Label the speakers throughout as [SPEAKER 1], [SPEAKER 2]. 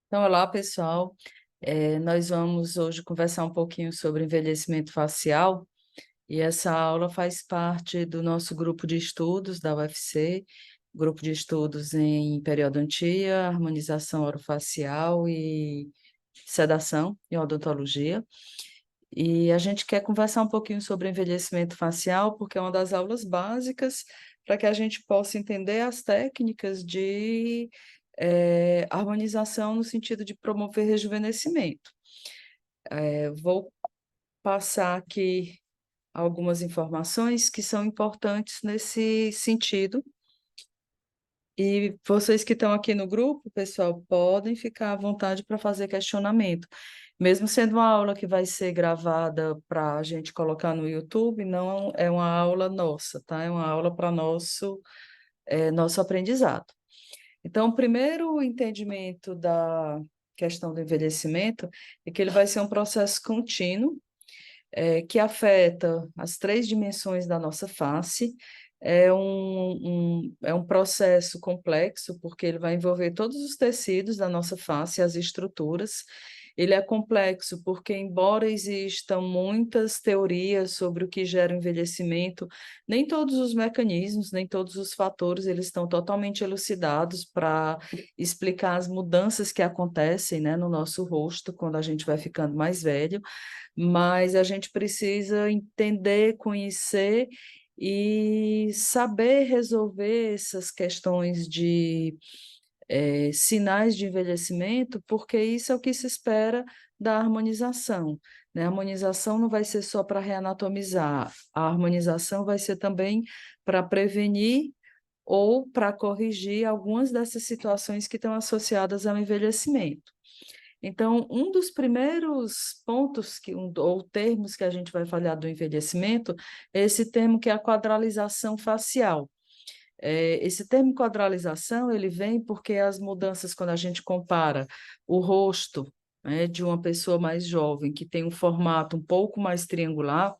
[SPEAKER 1] Então, olá, pessoal. Nós vamos hoje conversar um pouquinho sobre envelhecimento facial, e essa aula faz parte do nosso grupo de estudos da UFC, grupo de estudos em periodontia, harmonização orofacial e sedação e odontologia. E a gente quer conversar um pouquinho sobre envelhecimento facial, porque é uma das aulas básicas para que a gente possa entender as técnicas de harmonização no sentido de promover rejuvenescimento. Vou passar aqui algumas informações que são importantes nesse sentido. E vocês que estão aqui no grupo, pessoal, podem ficar à vontade para fazer questionamento. Mesmo sendo uma aula que vai ser gravada para a gente colocar no YouTube, não é uma aula nossa, tá? É uma aula para nosso aprendizado. Então, o primeiro entendimento da questão do envelhecimento é que ele vai ser um processo contínuo, que afeta as três dimensões da nossa face. É um processo complexo, porque ele vai envolver todos os tecidos da nossa face, as estruturas. Ele é complexo porque, embora existam muitas teorias sobre o que gera o envelhecimento, nem todos os mecanismos, nem todos os fatores, eles estão totalmente elucidados para explicar as mudanças que acontecem, né, no nosso rosto quando a gente vai ficando mais velho, mas a gente precisa entender, conhecer e saber resolver essas questões de sinais de envelhecimento, porque isso é o que se espera da harmonização, né? A harmonização não vai ser só para reanatomizar, a harmonização vai ser também para prevenir ou para corrigir algumas dessas situações que estão associadas ao envelhecimento. Então, um dos primeiros pontos ou termos que a gente vai falar do envelhecimento é esse termo que é a quadralização facial. Esse termo quadralização, ele vem porque as mudanças, quando a gente compara o rosto, né, de uma pessoa mais jovem, que tem um formato um pouco mais triangular,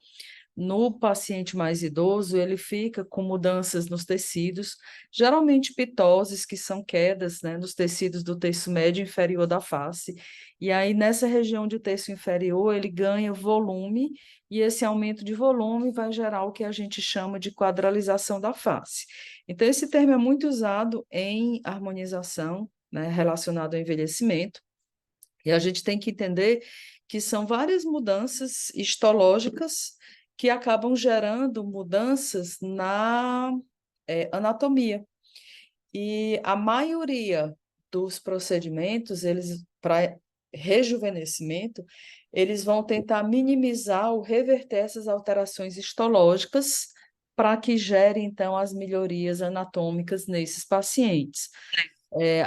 [SPEAKER 1] no paciente mais idoso, ele fica com mudanças nos tecidos, geralmente pitoses, que são quedas, né, nos tecidos do terço médio e inferior da face. E aí, nessa região de terço inferior, ele ganha volume, e esse aumento de volume vai gerar o que a gente chama de quadralização da face. Então, esse termo é muito usado em harmonização, né, relacionado ao envelhecimento, e a gente tem que entender que são várias mudanças histológicas que acabam gerando mudanças na anatomia. E a maioria dos procedimentos, eles para rejuvenescimento, eles vão tentar minimizar ou reverter essas alterações histológicas para que gere, então, as melhorias anatômicas nesses pacientes.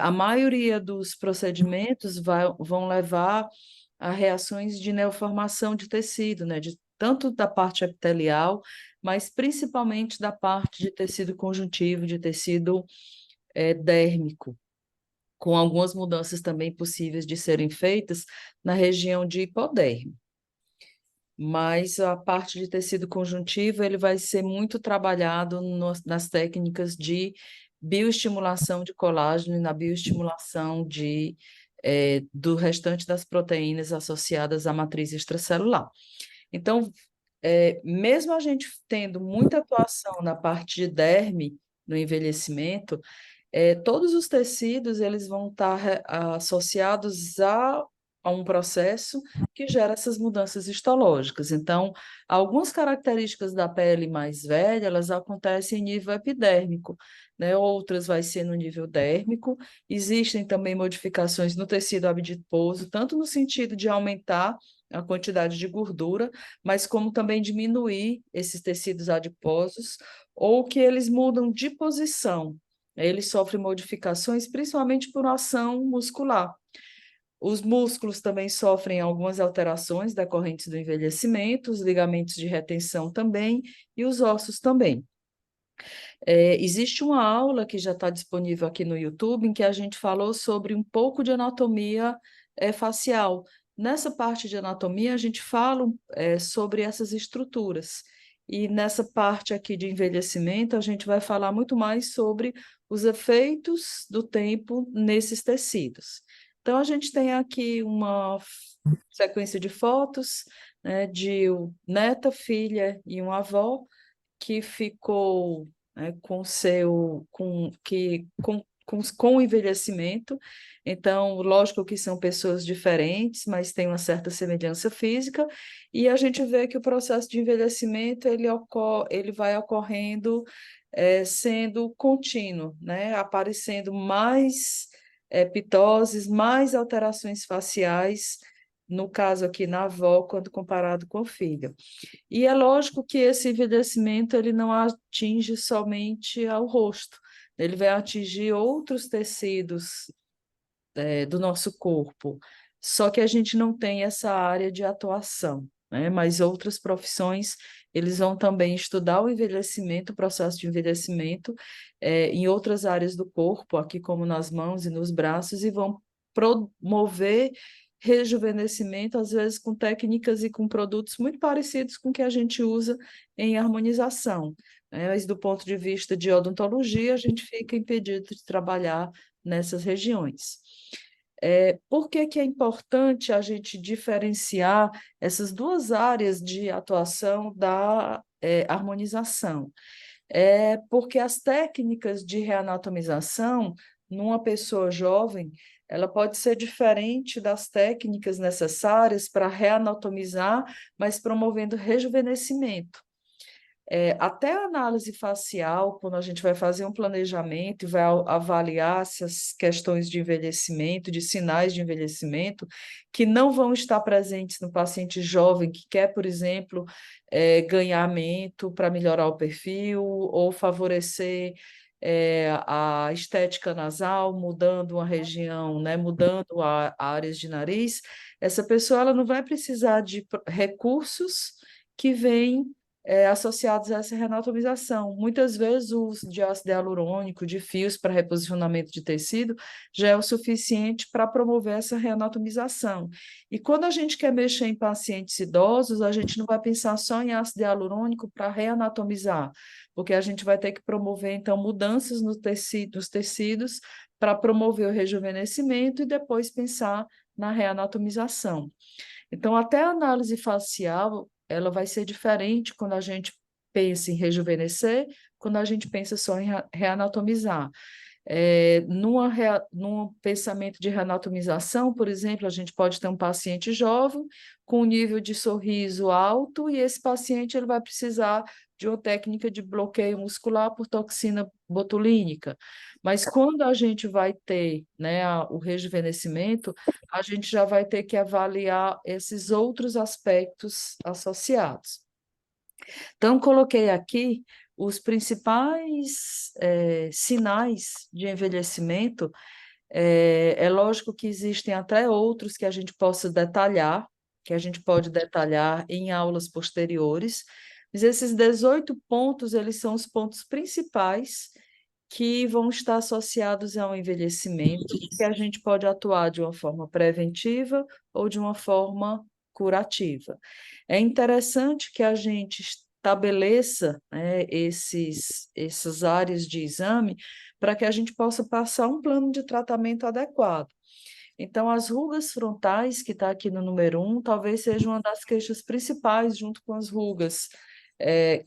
[SPEAKER 1] A maioria dos procedimentos vão levar a reações de neoformação de tecido, né? Tanto da parte epitelial, mas principalmente da parte de tecido conjuntivo, de tecido dérmico, com algumas mudanças também possíveis de serem feitas na região de hipoderme. Mas a parte de tecido conjuntivo, ele vai ser muito trabalhado nas técnicas de bioestimulação de colágeno e na bioestimulação do restante das proteínas associadas à matriz extracelular. Então, mesmo a gente tendo muita atuação na parte de derme, no envelhecimento, todos os tecidos eles vão estar associados a um processo que gera essas mudanças histológicas. Então, algumas características da pele mais velha, elas acontecem em nível epidérmico, né? Outras vai ser no nível dérmico. Existem também modificações no tecido adiposo, tanto no sentido de aumentar a quantidade de gordura, mas como também diminuir esses tecidos adiposos, ou que eles mudam de posição. Ele sofre modificações, principalmente por ação muscular. Os músculos também sofrem algumas alterações decorrentes do envelhecimento, os ligamentos de retenção também, e os ossos também. Existe uma aula que já está disponível aqui no YouTube, em que a gente falou sobre um pouco de anatomia facial. Nessa parte de anatomia, a gente fala sobre essas estruturas. E nessa parte aqui de envelhecimento, a gente vai falar muito mais sobre os efeitos do tempo nesses tecidos. Então, a gente tem aqui uma sequência de fotos, né, de neta, filha e uma avó que ficou, né, com seu com o envelhecimento. Então, lógico que são pessoas diferentes, mas tem uma certa semelhança física, e a gente vê que o processo de envelhecimento ele vai ocorrendo sendo contínuo, né? Aparecendo mais pitoses, mais alterações faciais, no caso aqui na avó, quando comparado com a filha. E é lógico que esse envelhecimento ele não atinge somente ao rosto, ele vai atingir outros tecidos do nosso corpo, só que a gente não tem essa área de atuação, né? Mas outras profissões, eles vão também estudar o envelhecimento, o processo de envelhecimento, em outras áreas do corpo, aqui como nas mãos e nos braços, e vão promover rejuvenescimento, às vezes com técnicas e com produtos muito parecidos com o que a gente usa em harmonização, né? Mas do ponto de vista de odontologia, a gente fica impedido de trabalhar nessas regiões. Por que que é importante a gente diferenciar essas duas áreas de atuação da harmonização? Porque as técnicas de reanatomização, numa pessoa jovem, ela pode ser diferente das técnicas necessárias para reanatomizar, mas promovendo rejuvenescimento. Até a análise facial, quando a gente vai fazer um planejamento e vai avaliar se as questões de envelhecimento, de sinais de envelhecimento, que não vão estar presentes no paciente jovem que quer, por exemplo, ganhamento para melhorar o perfil ou favorecer a estética nasal, mudando uma região, né, mudando áreas de nariz, essa pessoa ela não vai precisar de recursos que vêm associados a essa reanatomização. Muitas vezes o uso de ácido hialurônico, de fios para reposicionamento de tecido, já é o suficiente para promover essa reanatomização. E quando a gente quer mexer em pacientes idosos, a gente não vai pensar só em ácido hialurônico para reanatomizar, porque a gente vai ter que promover, então, mudanças no tecido, nos tecidos para promover o rejuvenescimento e depois pensar na reanatomização. Então, até a análise facial, ela vai ser diferente quando a gente pensa em rejuvenescer, quando a gente pensa só em reanatomizar. Num pensamento de reanatomização, por exemplo, a gente pode ter um paciente jovem com um nível de sorriso alto e esse paciente ele vai precisar de uma técnica de bloqueio muscular por toxina botulínica. Mas quando a gente vai ter, né, o rejuvenescimento, a gente já vai ter que avaliar esses outros aspectos associados. Então, coloquei aqui os principais sinais de envelhecimento. É lógico que existem até outros que a gente possa detalhar, que a gente pode detalhar em aulas posteriores, mas esses 18 pontos, eles são os pontos principais que vão estar associados ao envelhecimento, que a gente pode atuar de uma forma preventiva ou de uma forma curativa. É interessante que a gente estabeleça, né, essas áreas de exame para que a gente possa passar um plano de tratamento adequado. Então, as rugas frontais, que está aqui no número 1, talvez seja uma das queixas principais, junto com as rugas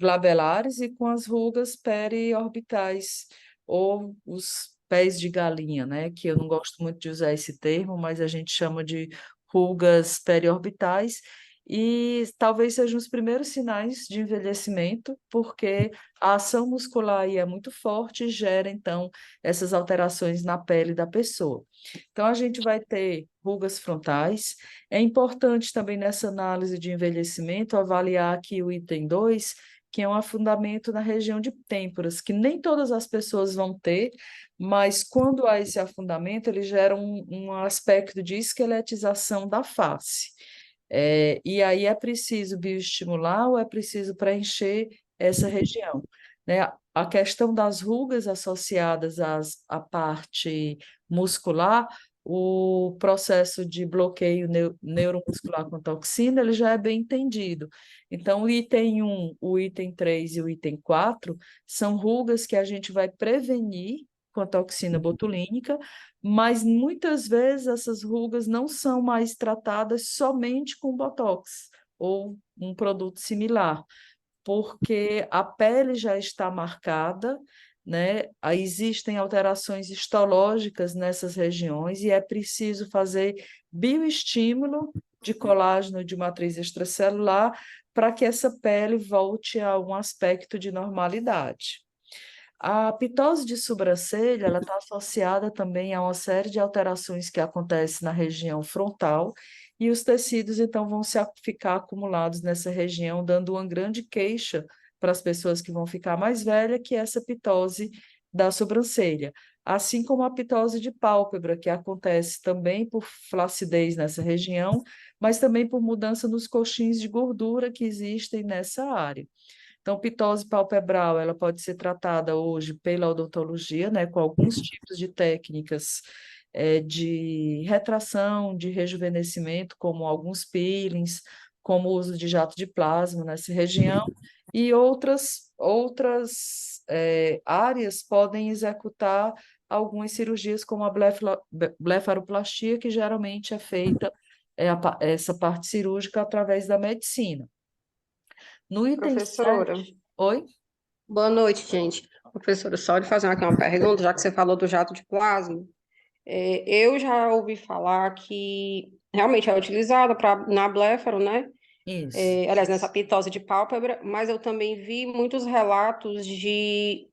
[SPEAKER 1] glabelares e com as rugas periorbitais, ou os pés de galinha, né? Que eu não gosto muito de usar esse termo, mas a gente chama de rugas periorbitais, e talvez sejam os primeiros sinais de envelhecimento, porque a ação muscular aí é muito forte e gera, então, essas alterações na pele da pessoa. Então, a gente vai ter rugas frontais. É importante também nessa análise de envelhecimento avaliar aqui o item 2, que é um afundamento na região de têmporas, que nem todas as pessoas vão ter, mas quando há esse afundamento, ele gera um aspecto de esqueletização da face. E aí é preciso bioestimular ou é preciso preencher essa região, né? A questão das rugas associadas à parte muscular, o processo de bloqueio neuromuscular com toxina, ele já é bem entendido. Então, o item 1, o item 3 e o item 4 são rugas que a gente vai prevenir com a toxina botulínica, mas muitas vezes essas rugas não são mais tratadas somente com botox ou um produto similar, porque a pele já está marcada, né? Aí existem alterações histológicas nessas regiões e é preciso fazer bioestímulo de colágeno de matriz extracelular para que essa pele volte a um aspecto de normalidade. A pitose de sobrancelha, ela está associada também a uma série de alterações que acontecem na região frontal, e os tecidos, então, vão ficar acumulados nessa região, dando uma grande queixa para as pessoas que vão ficar mais velhas, que é essa pitose da sobrancelha. Assim como a pitose de pálpebra, que acontece também por flacidez nessa região, mas também por mudança nos coxins de gordura que existem nessa área. Então, pitose palpebral, ela pode ser tratada hoje pela odontologia, né, com alguns tipos de técnicas de retração, de rejuvenescimento, como alguns peelings, como o uso de jato de plasma nessa região, e outras áreas podem executar algumas cirurgias, como a blefaroplastia, que geralmente é feita essa parte cirúrgica através da medicina. No item
[SPEAKER 2] Professora,
[SPEAKER 1] 7, oi?
[SPEAKER 2] boa noite, gente. Professora, só de fazer aqui uma pergunta, já que você falou do jato de plasma, eu já ouvi falar que realmente é utilizada na blefaro, né?
[SPEAKER 1] Isso.
[SPEAKER 2] Aliás, nessa pitose de pálpebra, mas eu também vi muitos relatos de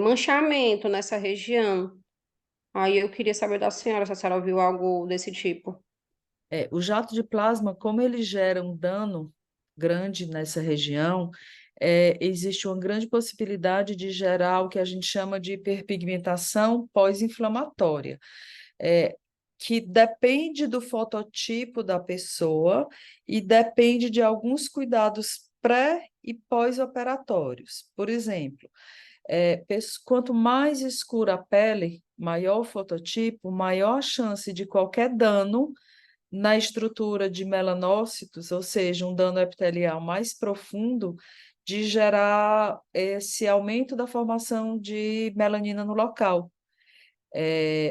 [SPEAKER 2] manchamento nessa região. Aí eu queria saber da senhora se a senhora viu algo desse tipo.
[SPEAKER 1] O jato de plasma, como ele gera um dano grande nessa região, existe uma grande possibilidade de gerar o que a gente chama de hiperpigmentação pós-inflamatória, é, que depende do fototipo da pessoa e depende de alguns cuidados pré e pós-operatórios. Por exemplo, quanto mais escura a pele, maior o fototipo, maior a chance de qualquer dano na estrutura de melanócitos, ou seja, um dano epitelial mais profundo, de gerar esse aumento da formação de melanina no local.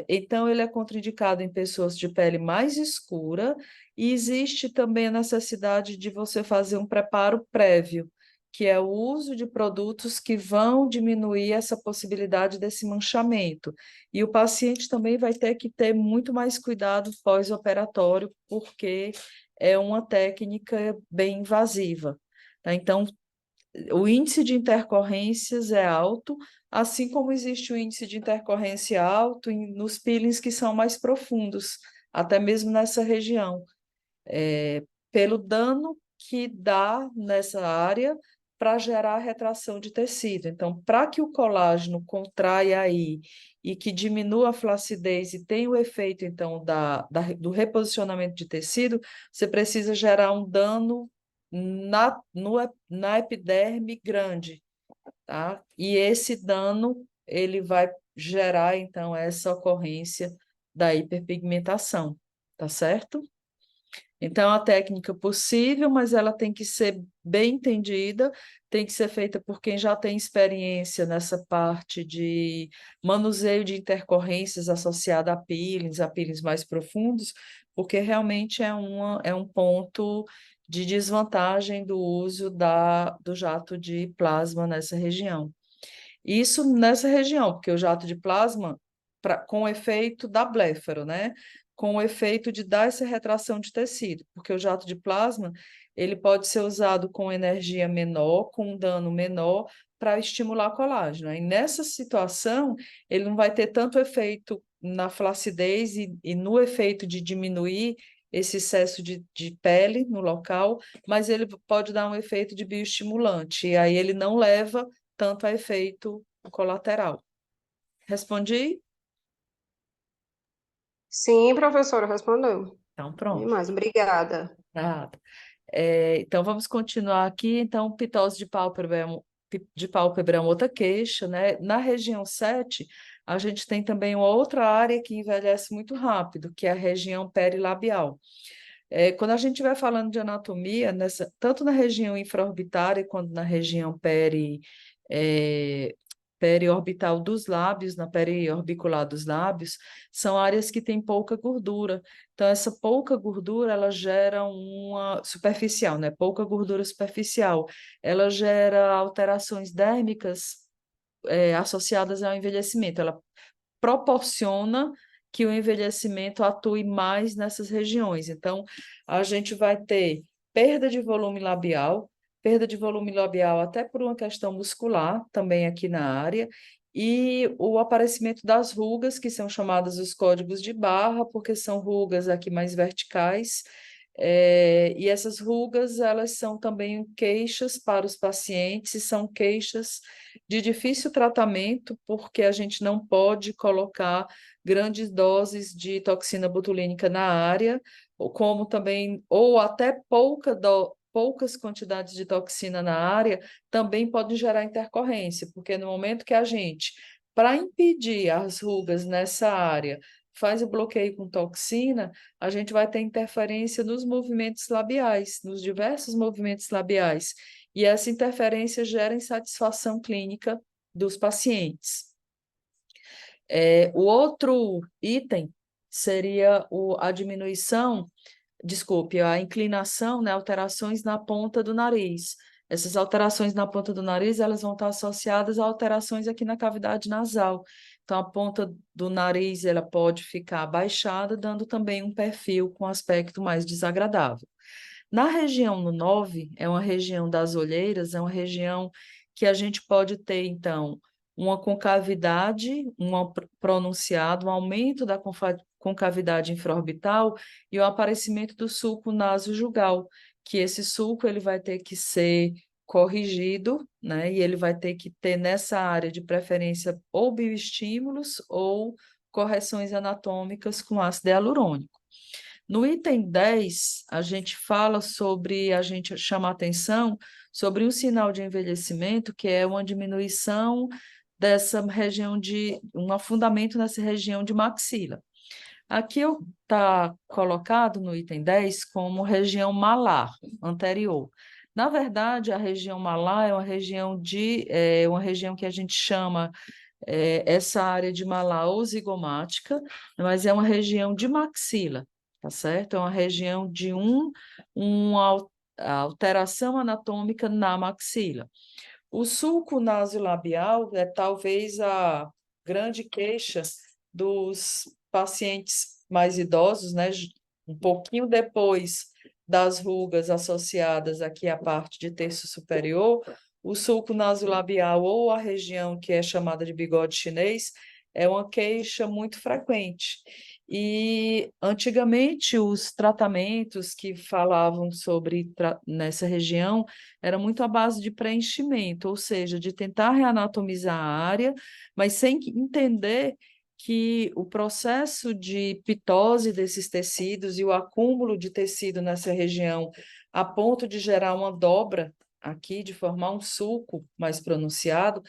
[SPEAKER 1] Então, ele é contraindicado em pessoas de pele mais escura, e existe também a necessidade de você fazer um preparo prévio, que é o uso de produtos que vão diminuir essa possibilidade desse manchamento. E o paciente também vai ter que ter muito mais cuidado pós-operatório, porque é uma técnica bem invasiva. Tá? Então, o índice de intercorrências é alto, assim como existe o índice de intercorrência alto nos peelings que são mais profundos, até mesmo nessa região, pelo dano que dá nessa área para gerar retração de tecido. Então, para que o colágeno contraia aí e que diminua a flacidez e tenha o efeito, então, do reposicionamento de tecido, você precisa gerar um dano na epiderme grande, tá? E esse dano, ele vai gerar, então, essa ocorrência da hiperpigmentação, tá certo? Então, é uma técnica possível, mas ela tem que ser bem entendida, tem que ser feita por quem já tem experiência nessa parte de manuseio de intercorrências associada a peelings mais profundos, porque realmente é um ponto de desvantagem do uso do jato de plasma nessa região. Isso nessa região, porque o jato de plasma, com o efeito da bléfaro, né? Com o efeito de dar essa retração de tecido, porque o jato de plasma, ele pode ser usado com energia menor, com um dano menor, para estimular colágeno. E nessa situação, ele não vai ter tanto efeito na flacidez e no efeito de diminuir esse excesso de pele no local, mas ele pode dar um efeito de bioestimulante, e aí ele não leva tanto a efeito colateral. Respondi?
[SPEAKER 2] Sim, professora, respondeu.
[SPEAKER 1] Então,
[SPEAKER 2] E
[SPEAKER 1] pronto.
[SPEAKER 2] mais, obrigada.
[SPEAKER 1] Nada. Então, vamos continuar aqui. Então, pitose de pálpebra é uma outra queixa, né? Na região 7, a gente tem também uma outra área que envelhece muito rápido, que é a região perilabial. Quando a gente vai falando de anatomia, tanto na região infraorbitária quanto na região periorbital dos lábios, na periorbicular dos lábios, são áreas que têm pouca gordura. Então, essa pouca gordura, ela gera uma superficial, né? Pouca gordura superficial. Ela gera alterações dérmicas, associadas ao envelhecimento. Ela proporciona que o envelhecimento atue mais nessas regiões. Então, a gente vai ter perda de volume labial até por uma questão muscular, também aqui na área, e o aparecimento das rugas, que são chamadas os códigos de barra, porque são rugas aqui mais verticais, e essas rugas, elas são também queixas para os pacientes, e são queixas de difícil tratamento, porque a gente não pode colocar grandes doses de toxina botulínica na área, ou como também, ou até poucas quantidades de toxina na área, também pode gerar intercorrência, porque no momento que a gente, para impedir as rugas nessa área, faz o bloqueio com toxina, a gente vai ter interferência nos movimentos labiais, nos diversos movimentos labiais. E essa interferência gera insatisfação clínica dos pacientes. O outro item seria a diminuição, desculpe, a inclinação, né, alterações na ponta do nariz. Essas alterações na ponta do nariz, elas vão estar associadas a alterações aqui na cavidade nasal. Então, a ponta do nariz, ela pode ficar abaixada, dando também um perfil com aspecto mais desagradável. Na região no 9, é uma região das olheiras, é uma região que a gente pode ter, então, uma concavidade, pronunciado, um aumento da concavidade infraorbital e o aparecimento do sulco nasojugal, que esse sulco ele vai ter que ser corrigido, né? E ele vai ter que ter nessa área de preferência ou bioestímulos ou correções anatômicas com ácido hialurônico. No item 10, a gente fala sobre, a gente chama a atenção sobre um sinal de envelhecimento, que é uma diminuição dessa região um afundamento nessa região de maxila. Aqui está colocado no item 10 como região malar anterior. Na verdade, a região malar é uma região que a gente chama essa área de malar ou zigomática, mas é uma região de maxila, tá certo? É uma região de uma alteração anatômica na maxila. O sulco nasolabial é talvez a grande queixa dos pacientes mais idosos, né? Um pouquinho depois das rugas associadas aqui à parte de terço superior, o sulco nasolabial ou a região que é chamada de bigode chinês é uma queixa muito frequente. E antigamente os tratamentos que falavam sobre nessa região era muito à base de preenchimento, ou seja, de tentar reanatomizar a área, mas sem entender que o processo de pitose desses tecidos e o acúmulo de tecido nessa região, a ponto de gerar uma dobra aqui, de formar um sulco mais pronunciado,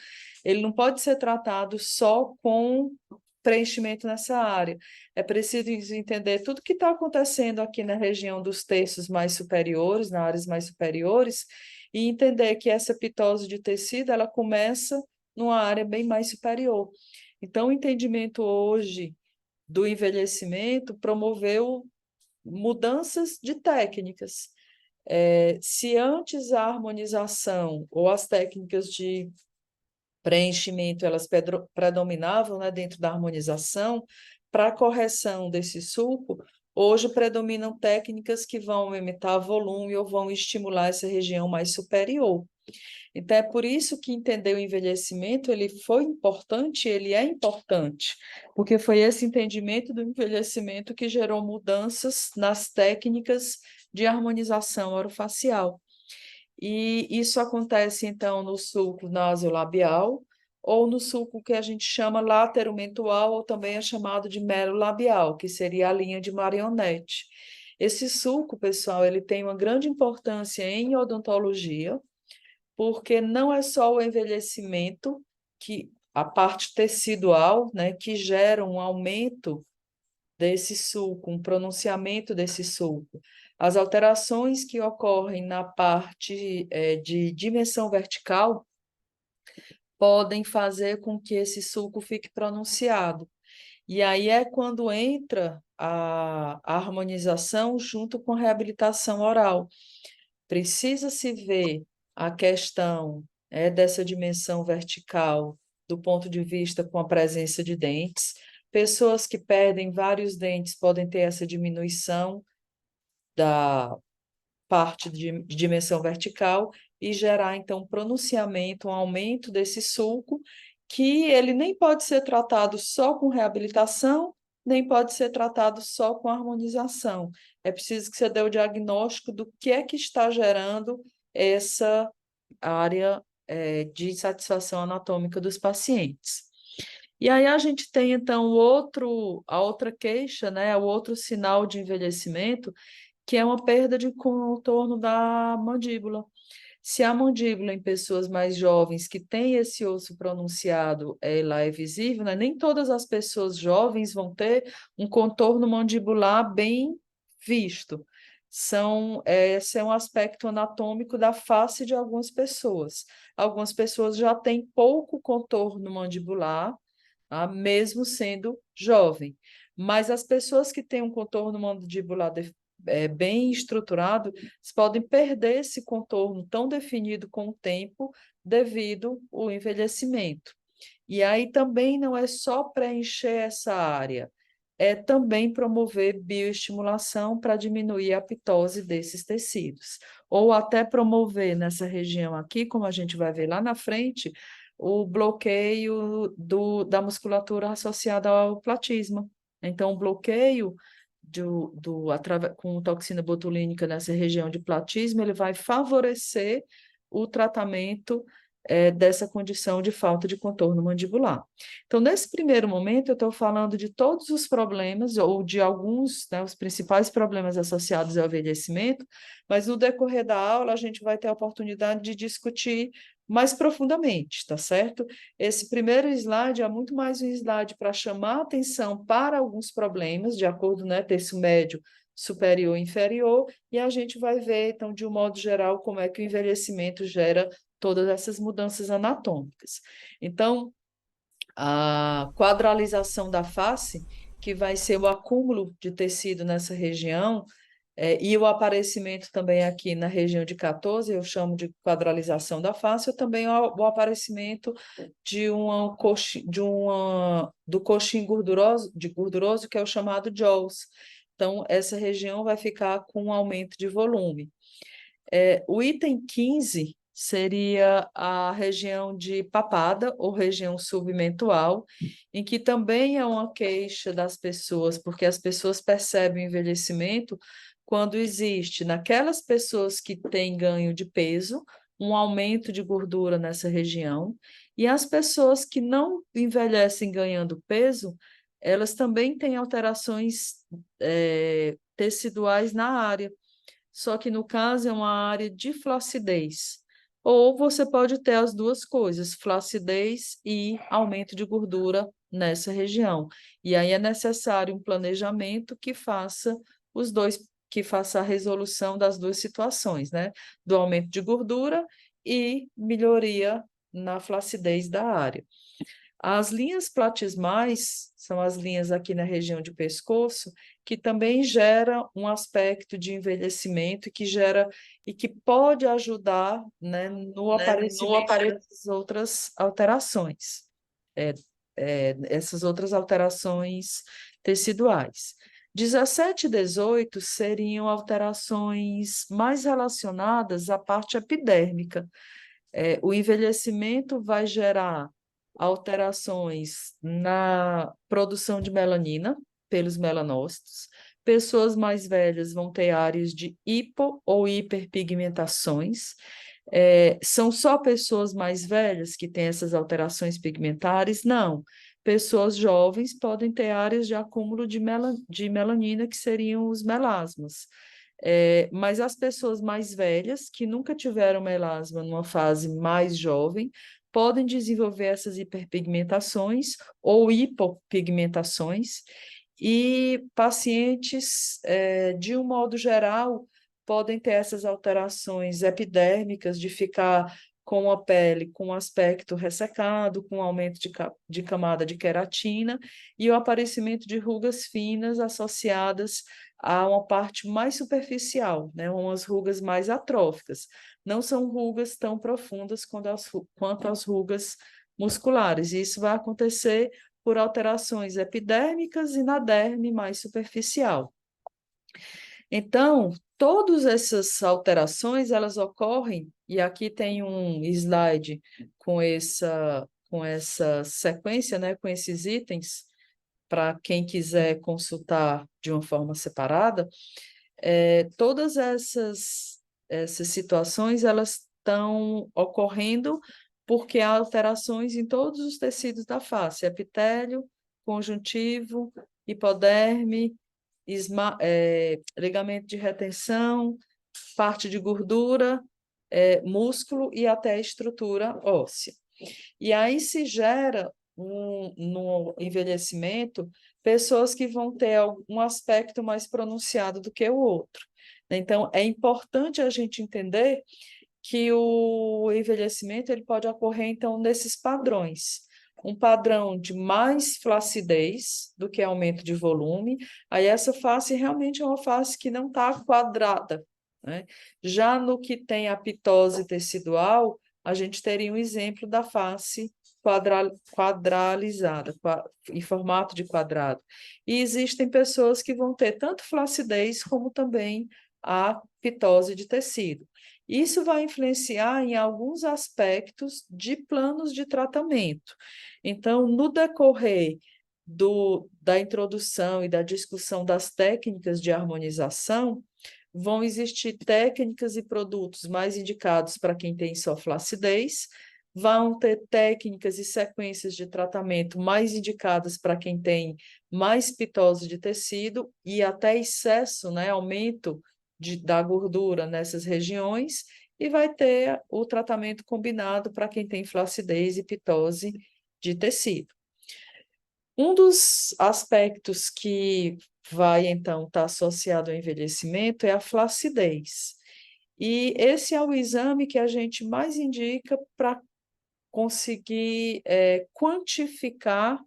[SPEAKER 1] ele não pode ser tratado só com preenchimento nessa área. É preciso entender tudo que está acontecendo aqui na região dos terços mais superiores, nas áreas mais superiores, e entender que essa pitose de tecido, ela começa numa área bem mais superior. Então, o entendimento hoje do envelhecimento promoveu mudanças de técnicas. Se antes a harmonização ou as técnicas de preenchimento elas predominavam, né, dentro da harmonização, para a correção desse sulco, hoje predominam técnicas que vão aumentar volume ou vão estimular essa região mais superior. Então, é por isso que entender o envelhecimento, ele foi importante, ele é importante, porque foi esse entendimento do envelhecimento que gerou mudanças nas técnicas de harmonização orofacial. E isso acontece, então, no sulco nasolabial ou no sulco que a gente chama lateromentual, ou também é chamado de merolabial, que seria a linha de marionete. Esse sulco, pessoal, ele tem uma grande importância em odontologia, porque não é só o envelhecimento, que a parte tecidual, né, que gera um aumento desse sulco, um pronunciamento desse sulco. As alterações que ocorrem na parte de dimensão vertical podem fazer com que esse sulco fique pronunciado. E aí é quando entra a harmonização junto com a reabilitação oral. Precisa-se ver a questão dessa dimensão vertical do ponto de vista com a presença de dentes. Pessoas que perdem vários dentes podem ter essa diminuição da parte de dimensão vertical e gerar, então, pronunciamento, um aumento desse sulco, que ele nem pode ser tratado só com reabilitação, nem pode ser tratado só com harmonização. É preciso que você dê o diagnóstico do que é que está gerando essa área de insatisfação anatômica dos pacientes. E aí a gente tem, então, a outra queixa, né, o outro sinal de envelhecimento, que é uma perda de contorno da mandíbula. Se a mandíbula em pessoas mais jovens que têm esse osso pronunciado lá é visível, né? Nem todas as pessoas jovens vão ter um contorno mandibular bem visto. Esse é um aspecto anatômico da face de algumas pessoas. Algumas pessoas já têm pouco contorno mandibular, tá? Mesmo sendo jovem. Mas as pessoas que têm um contorno mandibular bem estruturado, podem perder esse contorno tão definido com o tempo devido ao envelhecimento. E aí também não é só preencher essa área, é também promover bioestimulação para diminuir a pitose desses tecidos, ou até promover nessa região aqui, como a gente vai ver lá na frente, o bloqueio da musculatura associada ao platisma. Então, o bloqueio com toxina botulínica nessa região de platismo, ele vai favorecer o tratamento dessa condição de falta de contorno mandibular. Então, nesse primeiro momento, eu estou falando de todos os problemas, ou de alguns, né, os principais problemas associados ao envelhecimento, mas no decorrer da aula a gente vai ter a oportunidade de discutir mais profundamente, tá certo? Esse primeiro slide é muito mais um slide para chamar atenção para alguns problemas, de acordo, né, terço médio, superior e inferior, e a gente vai ver, então, de um modo geral, como é que o envelhecimento gera todas essas mudanças anatômicas. Então, a quadralização da face, que vai ser o acúmulo de tecido nessa região, e o aparecimento também aqui na região de 14, eu chamo de quadralização da face, ou também o aparecimento do coxim gorduroso, que é o chamado JAWS. Então, essa região vai ficar com um aumento de volume. O item 15 seria a região de papada ou região submentual, em que também é uma queixa das pessoas, porque as pessoas percebem o envelhecimento quando existe naquelas pessoas que têm ganho de peso, um aumento de gordura nessa região, e as pessoas que não envelhecem ganhando peso, elas também têm alterações teciduais na área, só que no caso é uma área de flacidez. Ou você pode ter as duas coisas, flacidez e aumento de gordura nessa região. E aí é necessário um planejamento que faça os dois, que faça a resolução das duas situações, né? Do aumento de gordura e melhoria na flacidez da área. As linhas platismais são as linhas aqui na região de pescoço, que também gera um aspecto de envelhecimento e que pode ajudar, né, no aparecimento dessas outras alterações, essas outras alterações teciduais. 17 e 18 seriam alterações mais relacionadas à parte epidérmica. O envelhecimento vai gerar alterações na produção de melanina pelos melanócitos. Pessoas mais velhas vão ter áreas de hipo ou hiperpigmentações. São só pessoas mais velhas que têm essas alterações pigmentares? Não. Pessoas jovens podem ter áreas de acúmulo de melanina, que seriam os melasmas. Mas as pessoas mais velhas, que nunca tiveram melasma numa fase mais jovem, podem desenvolver essas hiperpigmentações ou hipopigmentações, e pacientes, de um modo geral, podem ter essas alterações epidérmicas, de ficar com a pele com aspecto ressecado, com aumento de camada de queratina e o aparecimento de rugas finas associadas a uma parte mais superficial, né, umas rugas mais atróficas. Não são rugas tão profundas quanto as rugas musculares. E isso vai acontecer por alterações epidérmicas e na derme mais superficial. Então, todas essas alterações, elas ocorrem, e aqui tem um slide com essa sequência, né, com esses itens, para quem quiser consultar de uma forma separada, todas essas situações, elas estão ocorrendo porque há alterações em todos os tecidos da face, epitélio, conjuntivo, hipoderme, ligamento de retenção, parte de gordura, músculo e até estrutura óssea. E aí se gera, no envelhecimento, pessoas que vão ter um aspecto mais pronunciado do que o outro. Então, é importante a gente entender que o envelhecimento ele pode ocorrer, então, nesses padrões. Um padrão de mais flacidez do que aumento de volume, aí essa face realmente é uma face que não está quadrada, né? Já no que tem a pitose tecidual, a gente teria um exemplo da face quadralizada, em formato de quadrado. E existem pessoas que vão ter tanto flacidez como também a pitose de tecido. Isso vai influenciar em alguns aspectos de planos de tratamento. Então, no decorrer da introdução e da discussão das técnicas de harmonização, vão existir técnicas e produtos mais indicados para quem tem só flacidez, vão ter técnicas e sequências de tratamento mais indicadas para quem tem mais pitose de tecido e até excesso, né, aumento da gordura nessas regiões, e vai ter o tratamento combinado para quem tem flacidez e pitose de tecido. Um dos aspectos que vai, então, estar associado ao envelhecimento é a flacidez. E esse é o exame que a gente mais indica para conseguir quantificar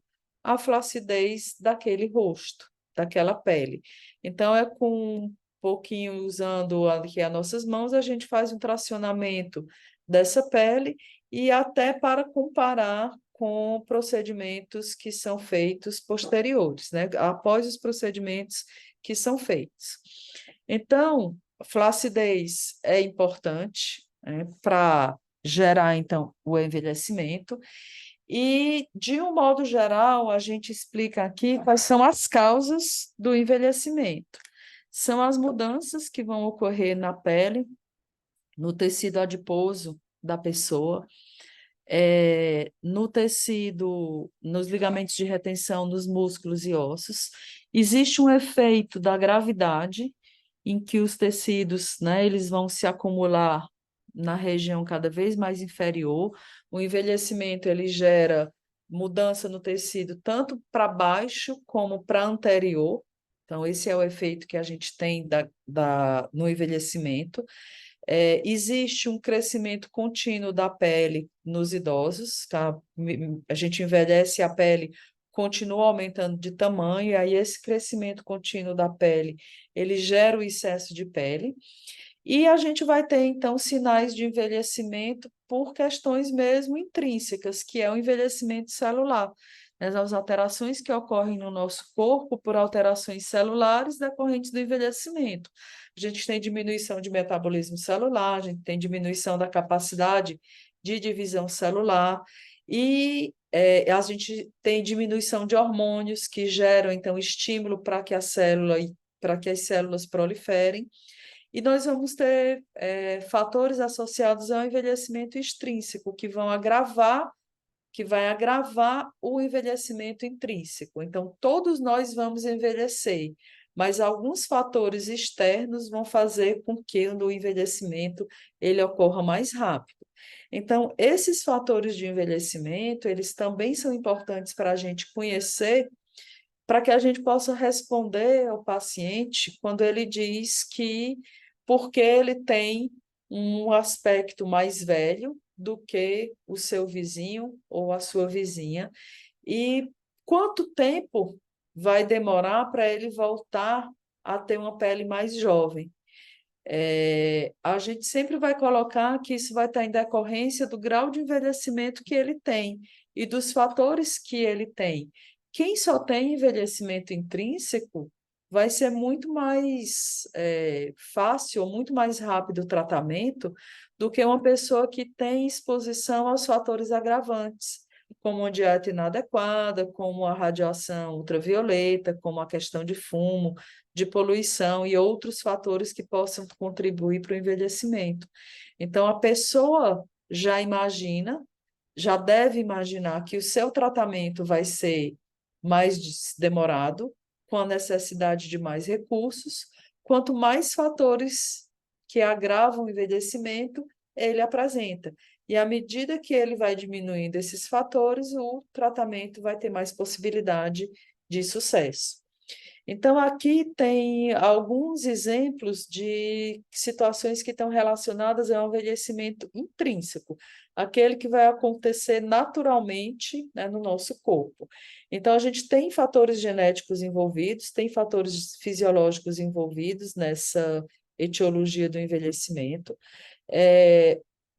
[SPEAKER 1] a flacidez daquele rosto, daquela pele. Então, é com um pouquinho, usando aqui as nossas mãos, a gente faz um tracionamento dessa pele e até para comparar com procedimentos que são feitos posteriores, né? Após os procedimentos que são feitos. Então, flacidez é importante, né, para gerar, então, o envelhecimento. E, de um modo geral, a gente explica aqui quais são as causas do envelhecimento. São as mudanças que vão ocorrer na pele, no tecido adiposo da pessoa, no tecido, nos ligamentos de retenção, nos músculos e ossos. Existe um efeito da gravidade, em que os tecidos, né, eles vão se acumular na região cada vez mais inferior. O envelhecimento ele gera mudança no tecido tanto para baixo como para anterior. Então, esse é o efeito que a gente tem no envelhecimento. Existe um crescimento contínuo da pele nos idosos, tá? A gente envelhece, a pele continua aumentando de tamanho, e aí esse crescimento contínuo da pele, ele gera o excesso de pele, e a gente vai ter, então, sinais de envelhecimento por questões mesmo intrínsecas, que é o envelhecimento celular, né? As alterações que ocorrem no nosso corpo por alterações celulares decorrentes do envelhecimento. A gente tem diminuição de metabolismo celular, a gente tem diminuição da capacidade de divisão celular, e a gente tem diminuição de hormônios que geram, então, estímulo para que para que as células proliferem. E nós vamos ter fatores associados ao envelhecimento extrínseco, que vai agravar o envelhecimento intrínseco. Então, todos nós vamos envelhecer, mas alguns fatores externos vão fazer com que o envelhecimento ele ocorra mais rápido. Então, esses fatores de envelhecimento, eles também são importantes para a gente conhecer, para que a gente possa responder ao paciente quando ele diz que porque ele tem um aspecto mais velho, do que o seu vizinho ou a sua vizinha. E quanto tempo vai demorar para ele voltar a ter uma pele mais jovem? A gente sempre vai colocar que isso vai estar em decorrência do grau de envelhecimento que ele tem e dos fatores que ele tem. Quem só tem envelhecimento intrínseco vai ser muito mais fácil ou muito mais rápido o tratamento do que uma pessoa que tem exposição aos fatores agravantes, como uma dieta inadequada, como a radiação ultravioleta, como a questão de fumo, de poluição e outros fatores que possam contribuir para o envelhecimento. Então, a pessoa já imagina, já deve imaginar que o seu tratamento vai ser mais demorado, com a necessidade de mais recursos, quanto mais fatores que agravam o envelhecimento ele apresenta. E à medida que ele vai diminuindo esses fatores, o tratamento vai ter mais possibilidade de sucesso. Então, aqui tem alguns exemplos de situações que estão relacionadas ao envelhecimento intrínseco, aquele que vai acontecer naturalmente, né, no nosso corpo. Então, a gente tem fatores genéticos envolvidos, tem fatores fisiológicos envolvidos nessa etiologia do envelhecimento.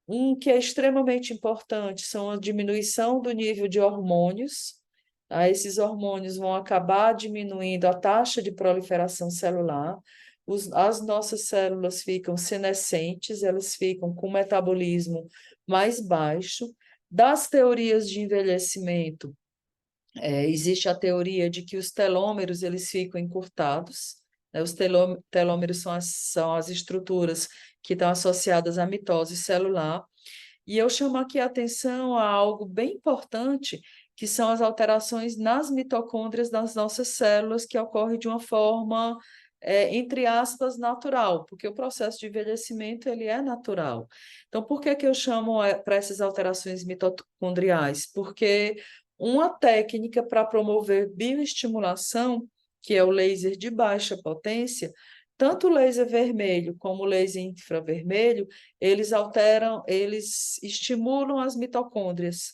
[SPEAKER 1] Um que é extremamente importante são a diminuição do nível de hormônios. Esses hormônios vão acabar diminuindo a taxa de proliferação celular. As nossas células ficam senescentes, elas ficam com metabolismo mais baixo. Das teorias de envelhecimento, existe a teoria de que os telômeros eles ficam encurtados, né? Os telômeros são as estruturas que estão associadas à mitose celular. E eu chamo aqui a atenção a algo bem importante, que são as alterações nas mitocôndrias das nossas células, que ocorre de uma forma, entre aspas, natural, porque o processo de envelhecimento ele é natural. Então, por que que eu chamo para essas alterações mitocondriais? Porque uma técnica para promover bioestimulação, que é o laser de baixa potência, tanto o laser vermelho como o laser infravermelho, eles estimulam as mitocôndrias,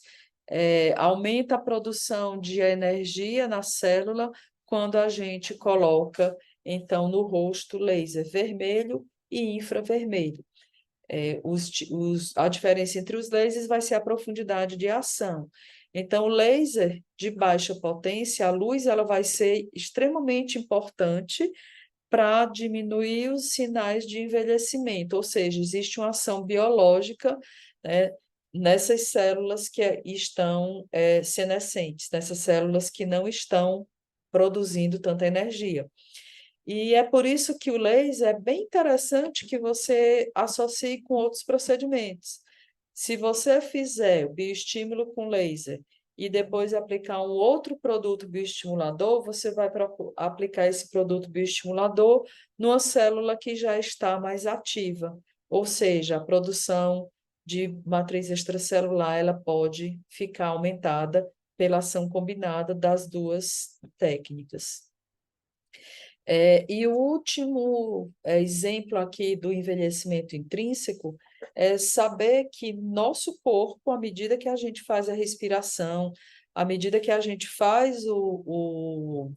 [SPEAKER 1] aumenta a produção de energia na célula quando a gente coloca, então, no rosto laser vermelho e infravermelho. A diferença entre os lasers vai ser a profundidade de ação. Então, o laser de baixa potência, a luz, ela vai ser extremamente importante para diminuir os sinais de envelhecimento, ou seja, existe uma ação biológica, né, nessas células que estão senescentes, nessas células que não estão produzindo tanta energia. E é por isso que o laser é bem interessante que você associe com outros procedimentos. Se você fizer o bioestímulo com laser e depois aplicar um outro produto bioestimulador, você vai aplicar esse produto bioestimulador numa célula que já está mais ativa, ou seja, a produção de matriz extracelular ela pode ficar aumentada pela ação combinada das duas técnicas. E o último exemplo aqui do envelhecimento intrínseco é saber que nosso corpo, à medida que a gente faz a respiração, à medida que a gente faz o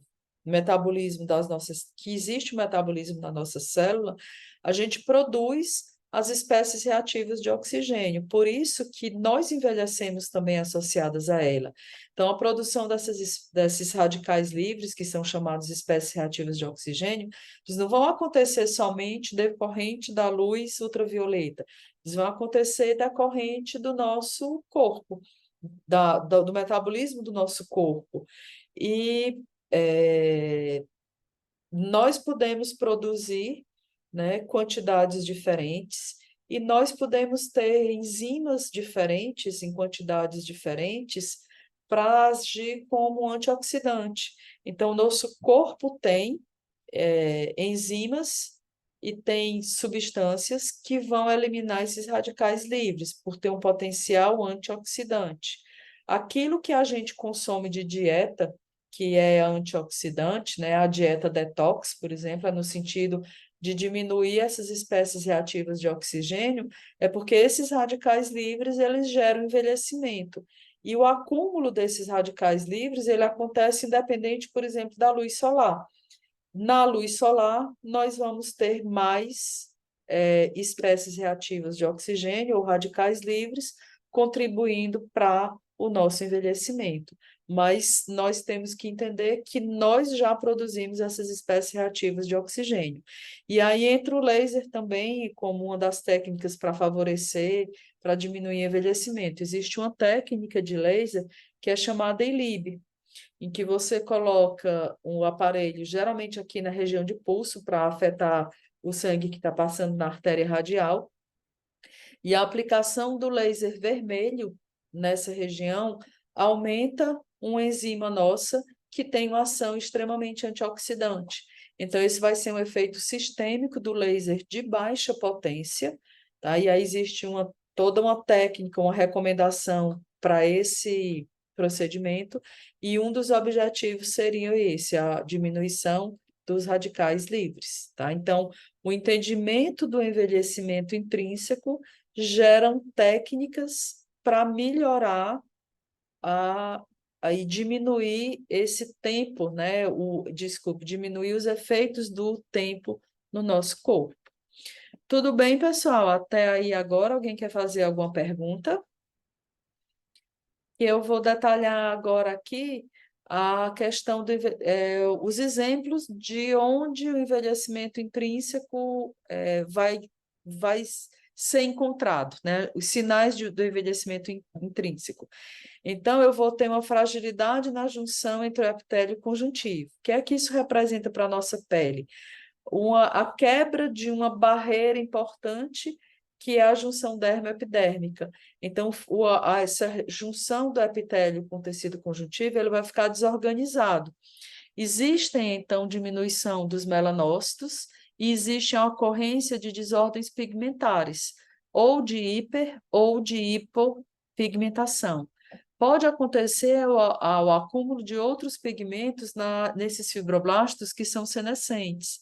[SPEAKER 1] metabolismo das nossas, que existe o metabolismo na nossa célula, a gente produz as espécies reativas de oxigênio. Por isso que nós envelhecemos também associadas a ela. Então, a produção desses radicais livres, que são chamados espécies reativas de oxigênio, eles não vão acontecer somente decorrente da luz ultravioleta, eles vão acontecer decorrente do nosso corpo, do metabolismo do nosso corpo. E nós podemos produzir, né, quantidades diferentes, e nós podemos ter enzimas diferentes, em quantidades diferentes, para agir como antioxidante. Então, nosso corpo tem enzimas e tem substâncias que vão eliminar esses radicais livres, por ter um potencial antioxidante. Aquilo que a gente consome de dieta, que é antioxidante, né? A dieta detox, por exemplo, é no sentido de diminuir essas espécies reativas de oxigênio é porque esses radicais livres eles geram envelhecimento. E o acúmulo desses radicais livres ele acontece independente, por exemplo, da luz solar. Na luz solar, nós vamos ter mais espécies reativas de oxigênio ou radicais livres, contribuindo para o nosso envelhecimento. Mas nós temos que entender que nós já produzimos essas espécies reativas de oxigênio. E aí entra o laser também como uma das técnicas para favorecer, para diminuir o envelhecimento. Existe uma técnica de laser que é chamada ELIB, em que você coloca um aparelho, geralmente aqui na região de pulso, para afetar o sangue que está passando na artéria radial, e a aplicação do laser vermelho nessa região aumenta uma enzima nossa que tem uma ação extremamente antioxidante. Então, esse vai ser um efeito sistêmico do laser de baixa potência, tá? E aí existe toda uma técnica, uma recomendação para esse procedimento, e um dos objetivos seria esse, a diminuição dos radicais livres, tá? Então, o entendimento do envelhecimento intrínseco geram técnicas para melhorar e diminuir esse tempo, né? Diminuir os efeitos do tempo no nosso corpo. Tudo bem, pessoal? Até aí agora, alguém quer fazer alguma pergunta? Eu vou detalhar agora aqui a questão os exemplos de onde o envelhecimento intrínseco vai ser encontrado, né? Os sinais do envelhecimento intrínseco. Então, eu vou ter uma fragilidade na junção entre o epitélio e o conjuntivo. O que é que isso representa para a nossa pele? A quebra de uma barreira importante, que é a junção dermoepidérmica. Então, essa junção do epitélio com o tecido conjuntivo ele vai ficar desorganizado. Existem, então, diminuição dos melanócitos e existe a ocorrência de desordens pigmentares, ou de hiper ou de hipopigmentação. Pode acontecer ao acúmulo de outros pigmentos nesses fibroblastos que são senescentes.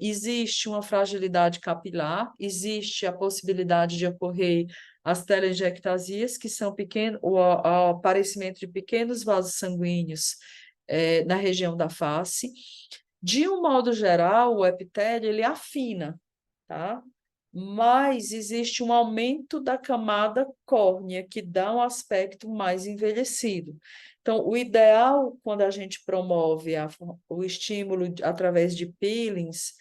[SPEAKER 1] Existe uma fragilidade capilar, existe a possibilidade de ocorrer as telangiectasias, que são o aparecimento de pequenos vasos sanguíneos na região da face. De um modo geral, o epitélio ele afina, tá? Mas existe um aumento da camada córnea, que dá um aspecto mais envelhecido. Então, o ideal, quando a gente promove o estímulo através de peelings,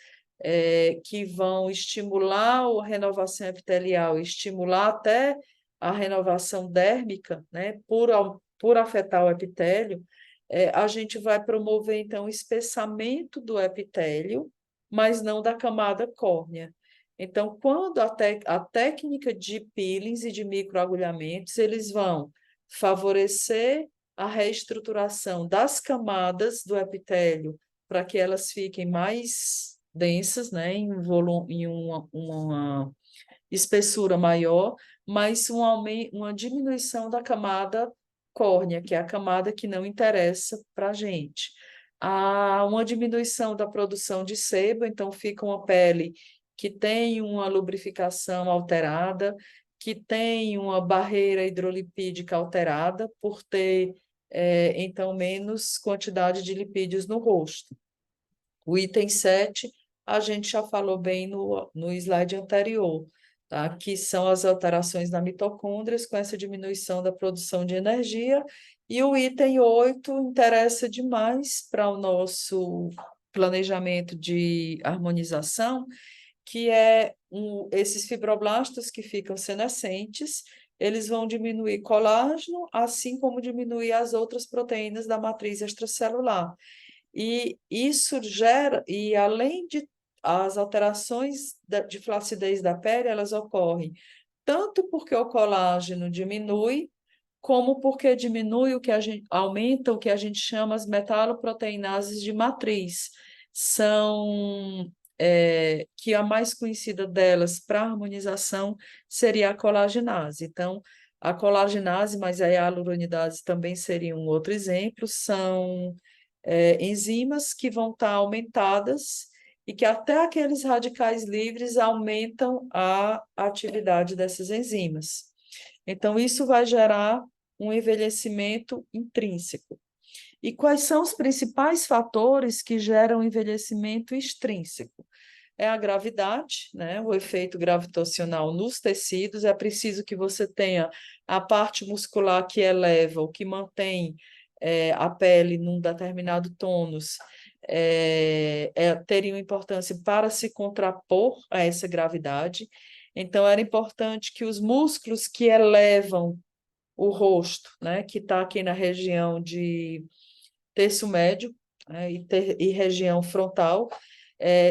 [SPEAKER 1] que vão estimular a renovação epitelial, estimular até a renovação dérmica, né, por afetar o epitélio, a gente vai promover, então, o espessamento do epitélio, mas não da camada córnea. Então, quando a técnica de peelings e de microagulhamentos, eles vão favorecer a reestruturação das camadas do epitélio para que elas fiquem mais densas, né, em uma espessura maior, mas uma diminuição da camada córnea, que é a camada que não interessa para a gente. Há uma diminuição da produção de sebo, então fica uma pele que tem uma lubrificação alterada, que tem uma barreira hidrolipídica alterada, por ter, então, menos quantidade de lipídios no rosto. O item 7, a gente já falou bem no slide anterior, tá? Que são as alterações na mitocôndrias com essa diminuição da produção de energia. E o item 8 interessa demais para o nosso planejamento de harmonização, que esses fibroblastos que ficam senescentes, eles vão diminuir colágeno, assim como diminuir as outras proteínas da matriz extracelular. E isso gera, e além de as alterações de flacidez da pele, elas ocorrem tanto porque o colágeno diminui, como porque diminui aumenta o que a gente chama as metaloproteinases de matriz. São que a mais conhecida delas para harmonização seria a colagenase. Então, a colagenase, mas a hialuronidase também seria um outro exemplo, são enzimas que vão estar aumentadas e que até aqueles radicais livres aumentam a atividade dessas enzimas. Então, isso vai gerar um envelhecimento intrínseco. E quais são os principais fatores que geram envelhecimento extrínseco? É a gravidade, né? O efeito gravitacional nos tecidos. É preciso que você tenha a parte muscular que eleva, ou que mantém a pele num determinado tônus, teriam importância para se contrapor a essa gravidade. Então, era importante que os músculos que elevam o rosto, né, que está aqui na região de terço médio, né, e região frontal,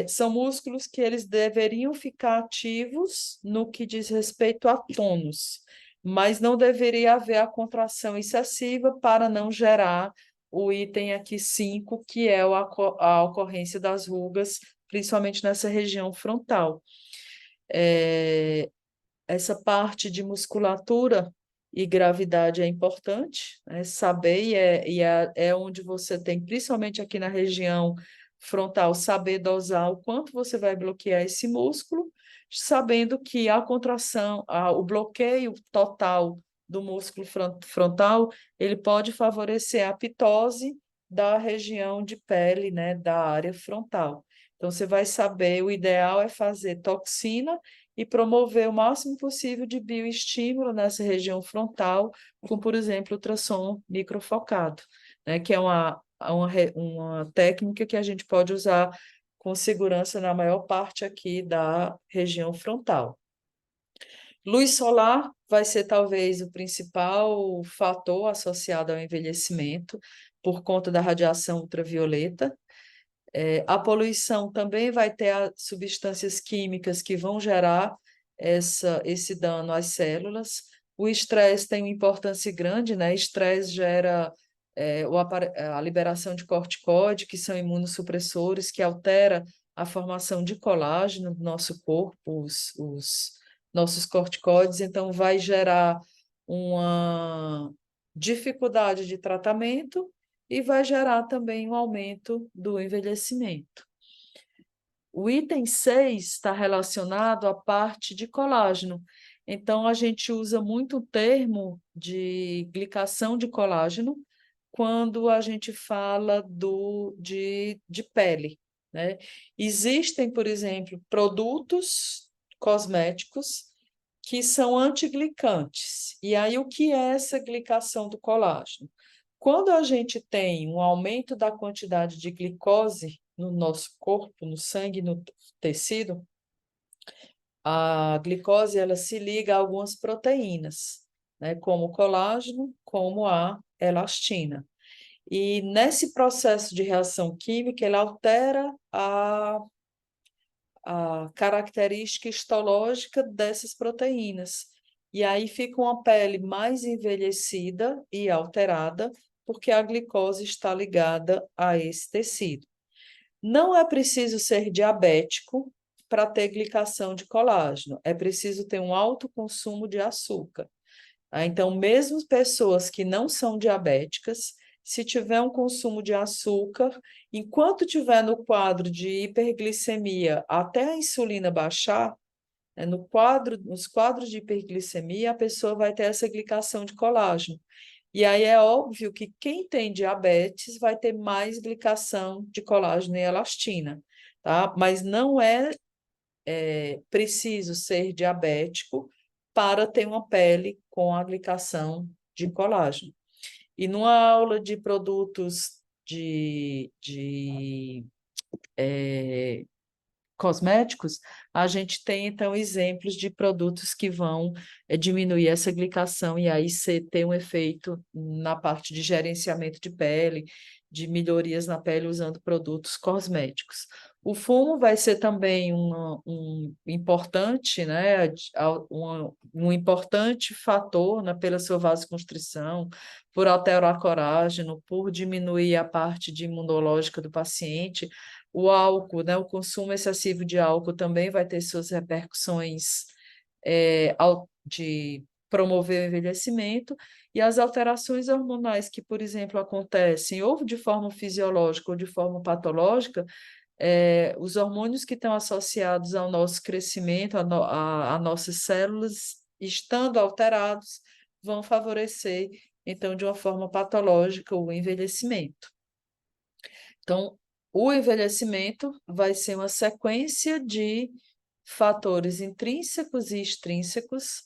[SPEAKER 1] são músculos que eles deveriam ficar ativos no que diz respeito a tônus, mas não deveria haver a contração excessiva para não gerar o item aqui 5, que é a ocorrência das rugas, principalmente nessa região frontal. Essa parte de musculatura e gravidade é importante, né? Saber, é onde você tem, principalmente aqui na região frontal, saber dosar o quanto você vai bloquear esse músculo, sabendo que a contração, o bloqueio total do músculo frontal, ele pode favorecer a pitose da região de pele, né, da área frontal. Então, você vai saber, o ideal é fazer toxina e promover o máximo possível de bioestímulo nessa região frontal, com, por exemplo, ultrassom microfocado, né, que é uma técnica que a gente pode usar com segurança na maior parte aqui da região frontal. Luz solar vai ser talvez o principal fator associado ao envelhecimento, por conta da radiação ultravioleta. A poluição também vai ter substâncias químicas que vão gerar esse dano às células. O estresse tem uma importância grande, né? Estresse gera a liberação de corticoide, que são imunossupressores, que altera a formação de colágeno no nosso corpo, os nossos corticoides, então vai gerar uma dificuldade de tratamento e vai gerar também um aumento do envelhecimento. O item 6 está relacionado à parte de colágeno. Então, a gente usa muito o termo de glicação de colágeno quando a gente fala de pele, né? Existem, por exemplo, produtos cosméticos que são antiglicantes. E aí, o que é essa glicação do colágeno? Quando a gente tem um aumento da quantidade de glicose no nosso corpo, no sangue, no tecido, a glicose ela se liga a algumas proteínas, né, como o colágeno, como a elastina. E nesse processo de reação química, ele altera a característica histológica dessas proteínas. E aí fica uma pele mais envelhecida e alterada, porque a glicose está ligada a esse tecido. Não é preciso ser diabético para ter glicação de colágeno, é preciso ter um alto consumo de açúcar. Então, mesmo pessoas que não são diabéticas, se tiver um consumo de açúcar, enquanto tiver no quadro de hiperglicemia até a insulina baixar, né, nos quadros de hiperglicemia, a pessoa vai ter essa glicação de colágeno. E aí é óbvio que quem tem diabetes vai ter mais glicação de colágeno e elastina, tá? Mas não é preciso ser diabético para ter uma pele com a glicação de colágeno. E numa aula de produtos cosméticos, a gente tem, então, exemplos de produtos que vão diminuir essa glicação e aí ter um efeito na parte de gerenciamento de pele, de melhorias na pele usando produtos cosméticos. O fumo vai ser também um importante, né, um importante fator, né, pela sua vasoconstrição, por alterar colágeno, por diminuir a parte de imunológica do paciente. O álcool, né, o consumo excessivo de álcool também vai ter suas repercussões de promover o envelhecimento, e as alterações hormonais que, por exemplo, acontecem ou de forma fisiológica ou de forma patológica, Os hormônios que estão associados ao nosso crescimento, a nossas células, estando alterados, vão favorecer, então, de uma forma patológica, o envelhecimento. Então, o envelhecimento vai ser uma sequência de fatores intrínsecos e extrínsecos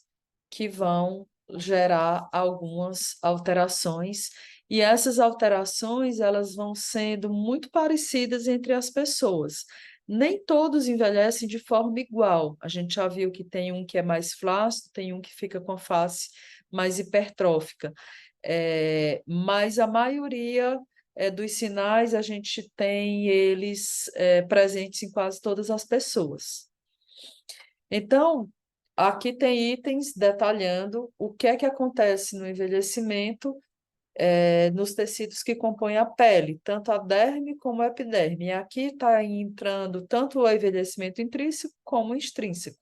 [SPEAKER 1] que vão gerar algumas alterações, e essas alterações elas vão sendo muito parecidas entre as pessoas. Nem todos envelhecem de forma igual. A gente já viu que tem um que é mais flácido, tem um que fica com a face mais hipertrófica. Mas a maioria dos sinais a gente tem eles presentes em quase todas as pessoas. Então, aqui tem itens detalhando o que é que acontece no envelhecimento nos tecidos que compõem a pele, tanto a derme como a epiderme. E aqui está entrando tanto o envelhecimento intrínseco como extrínseco.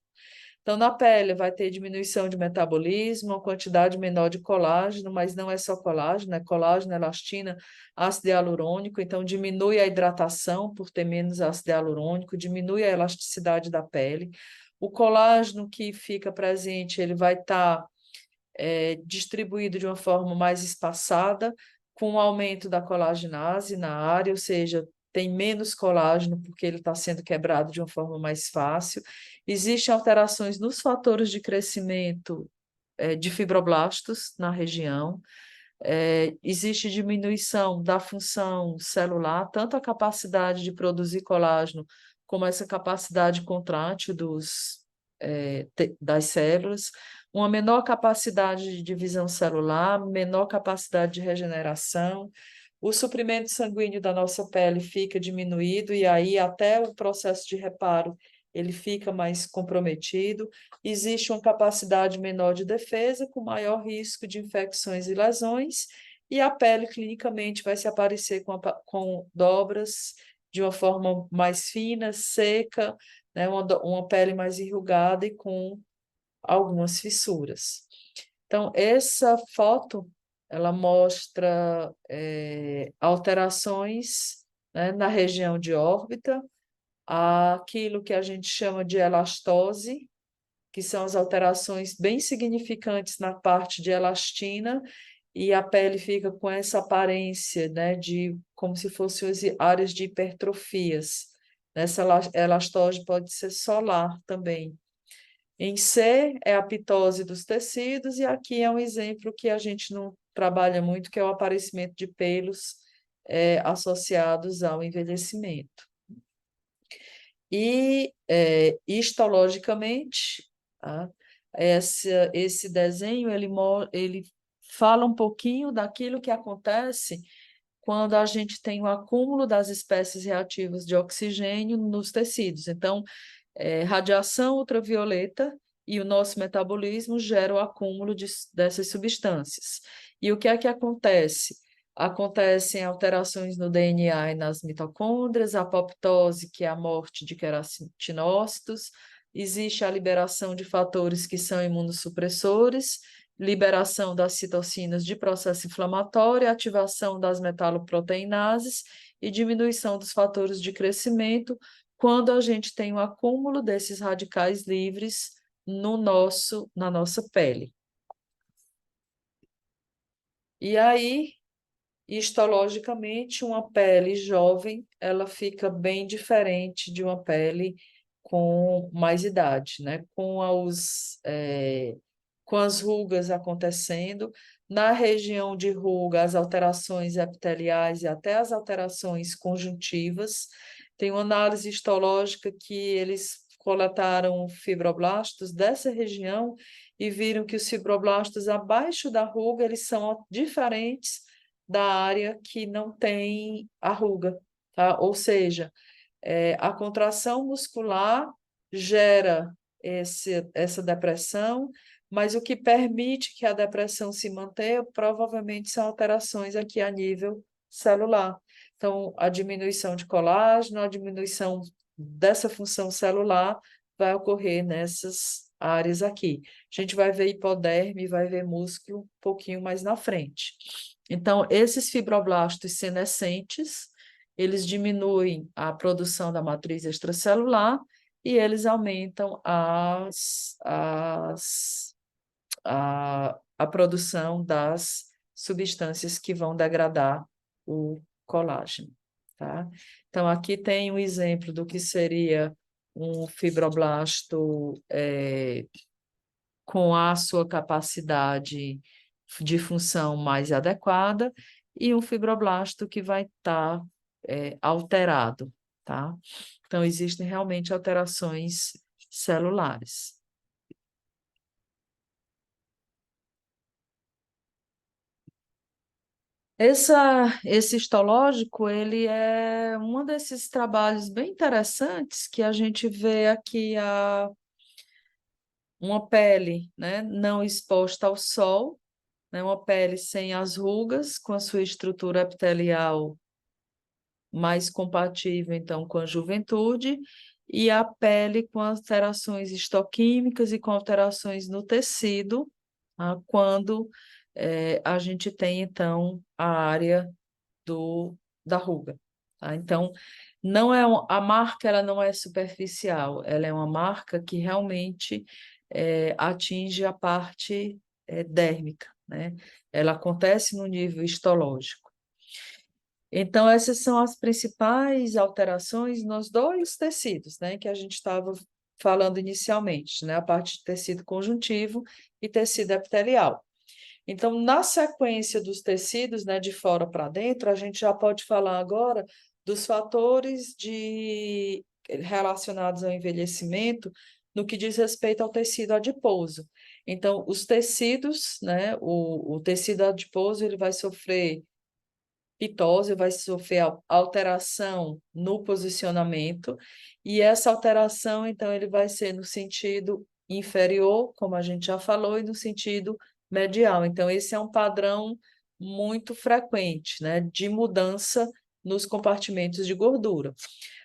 [SPEAKER 1] Então, na pele vai ter diminuição de metabolismo, uma quantidade menor de colágeno, mas não é só colágeno, é colágeno, elastina, ácido hialurônico, então diminui a hidratação por ter menos ácido hialurônico, diminui a elasticidade da pele. O colágeno que fica presente, ele vai estar distribuído de uma forma mais espaçada, com o aumento da colagenase na área, ou seja, tem menos colágeno porque ele está sendo quebrado de uma forma mais fácil. Existem alterações nos fatores de crescimento de fibroblastos na região. Existe diminuição da função celular, tanto a capacidade de produzir colágeno, como essa capacidade contrátil das células, uma menor capacidade de divisão celular, menor capacidade de regeneração, o suprimento sanguíneo da nossa pele fica diminuído e aí até o processo de reparo ele fica mais comprometido, existe uma capacidade menor de defesa, com maior risco de infecções e lesões, e a pele clinicamente vai se aparecer com dobras de uma forma mais fina, seca, né, uma pele mais enrugada e com algumas fissuras. Então, essa foto, ela mostra alterações, né, na região de órbita, aquilo que a gente chama de elastose, que são as alterações bem significantes na parte de elastina, e a pele fica com essa aparência, né, de como se fossem as áreas de hipertrofias. Essa elastose pode ser solar também. Em C é a pitose dos tecidos, e aqui é um exemplo que a gente não trabalha muito, que é o aparecimento de pelos associados ao envelhecimento. E histologicamente, tá? Esse desenho ele fala um pouquinho daquilo que acontece quando a gente tem o acúmulo das espécies reativas de oxigênio nos tecidos. Então, radiação ultravioleta e o nosso metabolismo gera o acúmulo dessas substâncias. E o que é que acontece? Acontecem alterações no DNA e nas mitocôndrias, a apoptose, que é a morte de queratinócitos, existe a liberação de fatores que são imunossupressores, liberação das citocinas de processo inflamatório, ativação das metaloproteinases e diminuição dos fatores de crescimento, quando a gente tem o acúmulo desses radicais livres na nossa pele. E aí, histologicamente, uma pele jovem, ela fica bem diferente de uma pele com mais idade, né? Com as rugas acontecendo, na região de ruga, as alterações epiteliais e até as alterações conjuntivas. Tem uma análise histológica que eles coletaram fibroblastos dessa região e viram que os fibroblastos abaixo da ruga, eles são diferentes da área que não tem a ruga, tá? Ou seja, a contração muscular gera essa depressão, mas o que permite que a depressão se mantenha provavelmente são alterações aqui a nível celular. Então, a diminuição de colágeno, a diminuição dessa função celular vai ocorrer nessas áreas aqui. A gente vai ver hipoderme, vai ver músculo um pouquinho mais na frente. Então, esses fibroblastos senescentes, eles diminuem a produção da matriz extracelular e eles aumentam a produção das substâncias que vão degradar o colágeno, tá? Então, aqui tem um exemplo do que seria um fibroblasto com a sua capacidade de função mais adequada e um fibroblasto que vai estar alterado, tá? Então, existem realmente alterações celulares. Esse histológico, ele é um desses trabalhos bem interessantes que a gente vê aqui uma pele, né, não exposta ao sol, né, uma pele sem as rugas, com a sua estrutura epitelial mais compatível, então, com a juventude, e a pele com alterações histoquímicas e com alterações no tecido, tá? Quando a gente tem, então, a área da ruga. Tá? Então, não é a marca ela não é superficial, ela é uma marca que realmente atinge a parte dérmica, né? Ela acontece no nível histológico. Então, essas são as principais alterações nos dois tecidos, né, que a gente estava falando inicialmente, né, a parte de tecido conjuntivo e tecido epitelial. Então, na sequência dos tecidos, né, de fora para dentro, a gente já pode falar agora dos fatores relacionados ao envelhecimento no que diz respeito ao tecido adiposo. Então, os tecidos, né, o tecido adiposo, ele vai sofrer pitose, vai sofrer alteração no posicionamento, e essa alteração, então, ele vai ser no sentido inferior, como a gente já falou, e no sentido medial. Então, esse é um padrão muito frequente, né, de mudança nos compartimentos de gordura.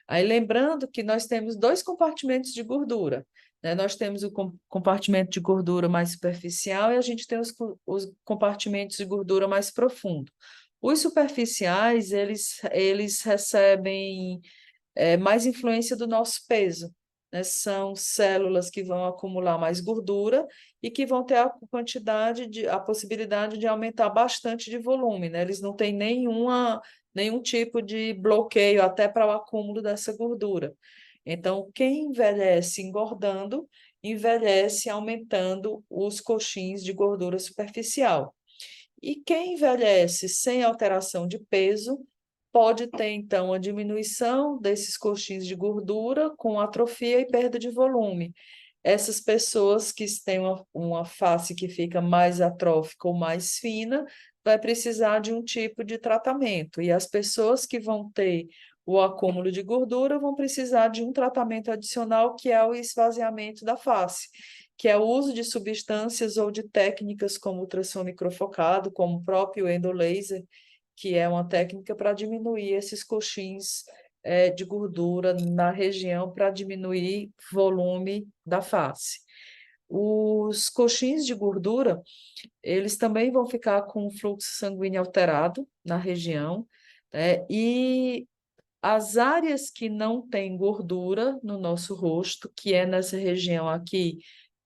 [SPEAKER 1] Aí, lembrando que nós temos dois compartimentos de gordura, né? Nós temos o compartimento de gordura mais superficial e a gente tem os compartimentos de gordura mais profundo. Os superficiais, eles recebem mais influência do nosso peso, né? São células que vão acumular mais gordura e que vão ter a possibilidade de aumentar bastante de volume, né? Eles não têm nenhum tipo de bloqueio até para o acúmulo dessa gordura. Então, quem envelhece engordando, envelhece aumentando os coxins de gordura superficial. E quem envelhece sem alteração de peso pode ter, então, a diminuição desses coxins de gordura com atrofia e perda de volume. Essas pessoas que têm uma face que fica mais atrófica ou mais fina, vai precisar de um tipo de tratamento. E as pessoas que vão ter o acúmulo de gordura vão precisar de um tratamento adicional, que é o esvaziamento da face, que é o uso de substâncias ou de técnicas como ultrassom microfocado, como o próprio endolaser, que é uma técnica para diminuir esses coxins de gordura na região, para diminuir volume da face. Os coxins de gordura, eles também vão ficar com o fluxo sanguíneo alterado na região, né? E as áreas que não têm gordura no nosso rosto, que é nessa região aqui,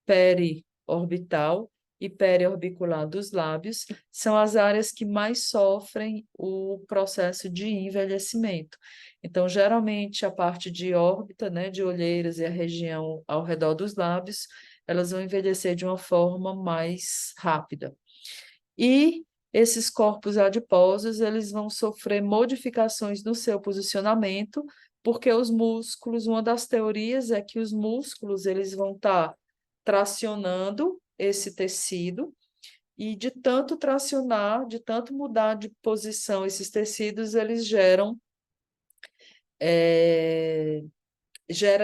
[SPEAKER 1] periorbital e periorbicular dos lábios, são as áreas que mais sofrem o processo de envelhecimento. Então, geralmente, a parte de órbita, né, de olheiras e a região ao redor dos lábios, elas vão envelhecer de uma forma mais rápida. E esses corpos adiposos, eles vão sofrer modificações no seu posicionamento, porque os músculos, uma das teorias é que os músculos, eles vão estar tracionando esse tecido, e de tanto tracionar, de tanto mudar de posição esses tecidos, eles gera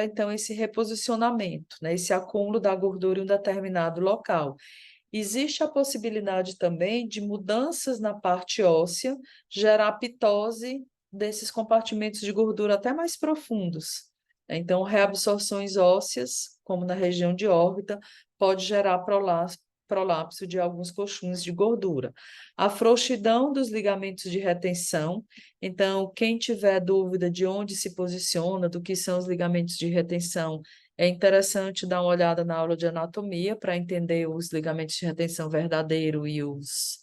[SPEAKER 1] então esse reposicionamento, né? Esse acúmulo da gordura em um determinado local. Existe a possibilidade também de mudanças na parte óssea, gerar pitose desses compartimentos de gordura até mais profundos. Então, reabsorções ósseas, como na região de órbita, pode gerar prolapso de alguns colchões de gordura. A frouxidão dos ligamentos de retenção. Então, quem tiver dúvida de onde se posiciona, do que são os ligamentos de retenção, é interessante dar uma olhada na aula de anatomia para entender os ligamentos de retenção verdadeiro e os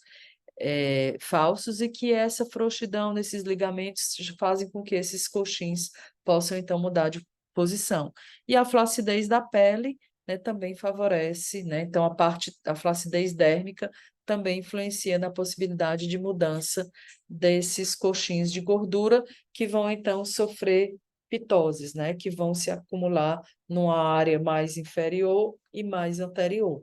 [SPEAKER 1] falsos, e que essa frouxidão nesses ligamentos fazem com que esses coxins possam, então, mudar de posição. E a flacidez da pele, né, também favorece, né? Então, a flacidez dérmica também influencia na possibilidade de mudança desses coxins de gordura, que vão, então, sofrer pitoses, né? Que vão se acumular numa área mais inferior e mais anterior.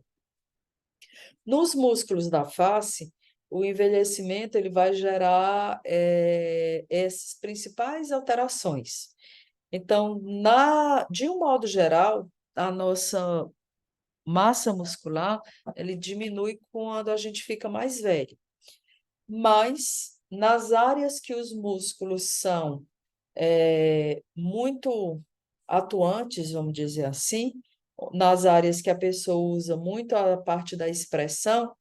[SPEAKER 1] Nos músculos da face, o envelhecimento ele vai gerar essas principais alterações. Então, de um modo geral, a nossa massa muscular ele diminui quando a gente fica mais velho. Mas nas áreas que os músculos são muito atuantes, vamos dizer assim, nas áreas que a pessoa usa muito a parte da expressão,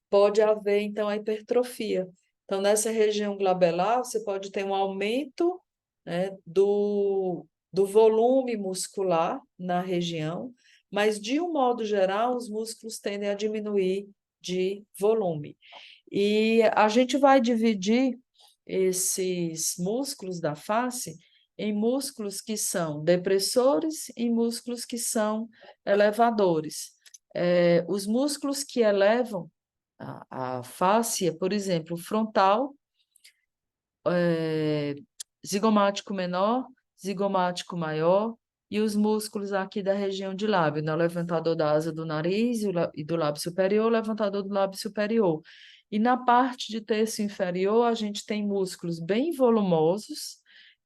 [SPEAKER 1] pode haver, então, a hipertrofia. Então, nessa região glabelar, você pode ter um aumento, né, do volume muscular na região, mas, de um modo geral, os músculos tendem a diminuir de volume. E a gente vai dividir esses músculos da face em músculos que são depressores e músculos que são elevadores. Os músculos que elevam a face, por exemplo, frontal, zigomático menor, zigomático maior, e os músculos aqui da região de lábio, né? O levantador da asa do nariz e do lábio superior, o levantador do lábio superior. E na parte de terço inferior, a gente tem músculos bem volumosos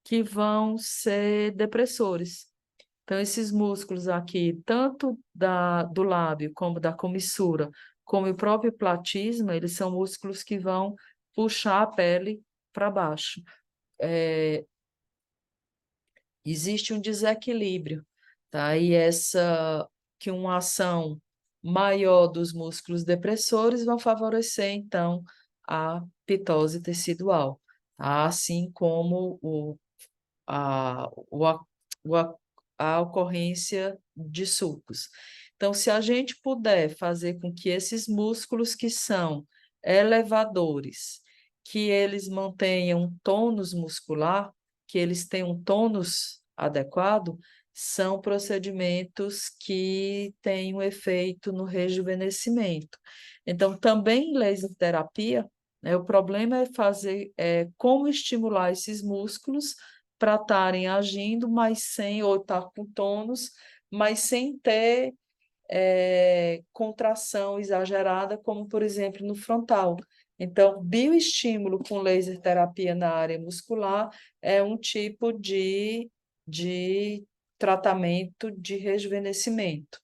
[SPEAKER 1] que vão ser depressores. Então, esses músculos aqui, tanto do lábio como da comissura, como o próprio platisma, eles são músculos que vão puxar a pele para baixo. Existe um desequilíbrio, tá? Que uma ação maior dos músculos depressores vão favorecer, então, a pitose tecidual, tá? Assim como a, o, a, o, a, a ocorrência de sulcos. Então, se a gente puder fazer com que esses músculos que são elevadores, que eles mantenham um tônus muscular, que eles tenham um tônus adequado, são procedimentos que têm um efeito no rejuvenescimento. Então, também em laser terapia, né, o problema é fazer como estimular esses músculos para estarem agindo, mas sem, ou estar com tônus, mas sem ter contração exagerada, como, por exemplo, no frontal. Então, bioestímulo com laser terapia na área muscular é um tipo de tratamento de rejuvenescimento,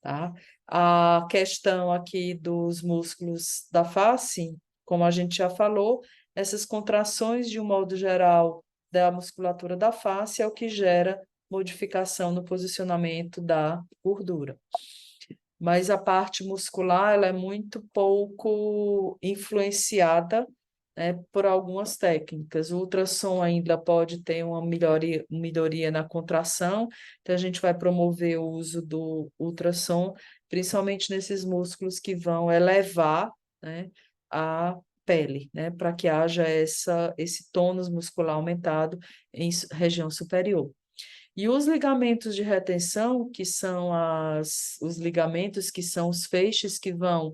[SPEAKER 1] tá? A questão aqui dos músculos da face, como a gente já falou, essas contrações, de um modo geral, da musculatura da face é o que gera modificação no posicionamento da gordura. Mas a parte muscular ela é muito pouco influenciada, né, por algumas técnicas. O ultrassom ainda pode ter uma melhoria na contração, então a gente vai promover o uso do ultrassom, principalmente nesses músculos que vão elevar, né, a pele, né, para que haja esse tônus muscular aumentado em região superior. E os ligamentos de retenção, que são os ligamentos que são os feixes que vão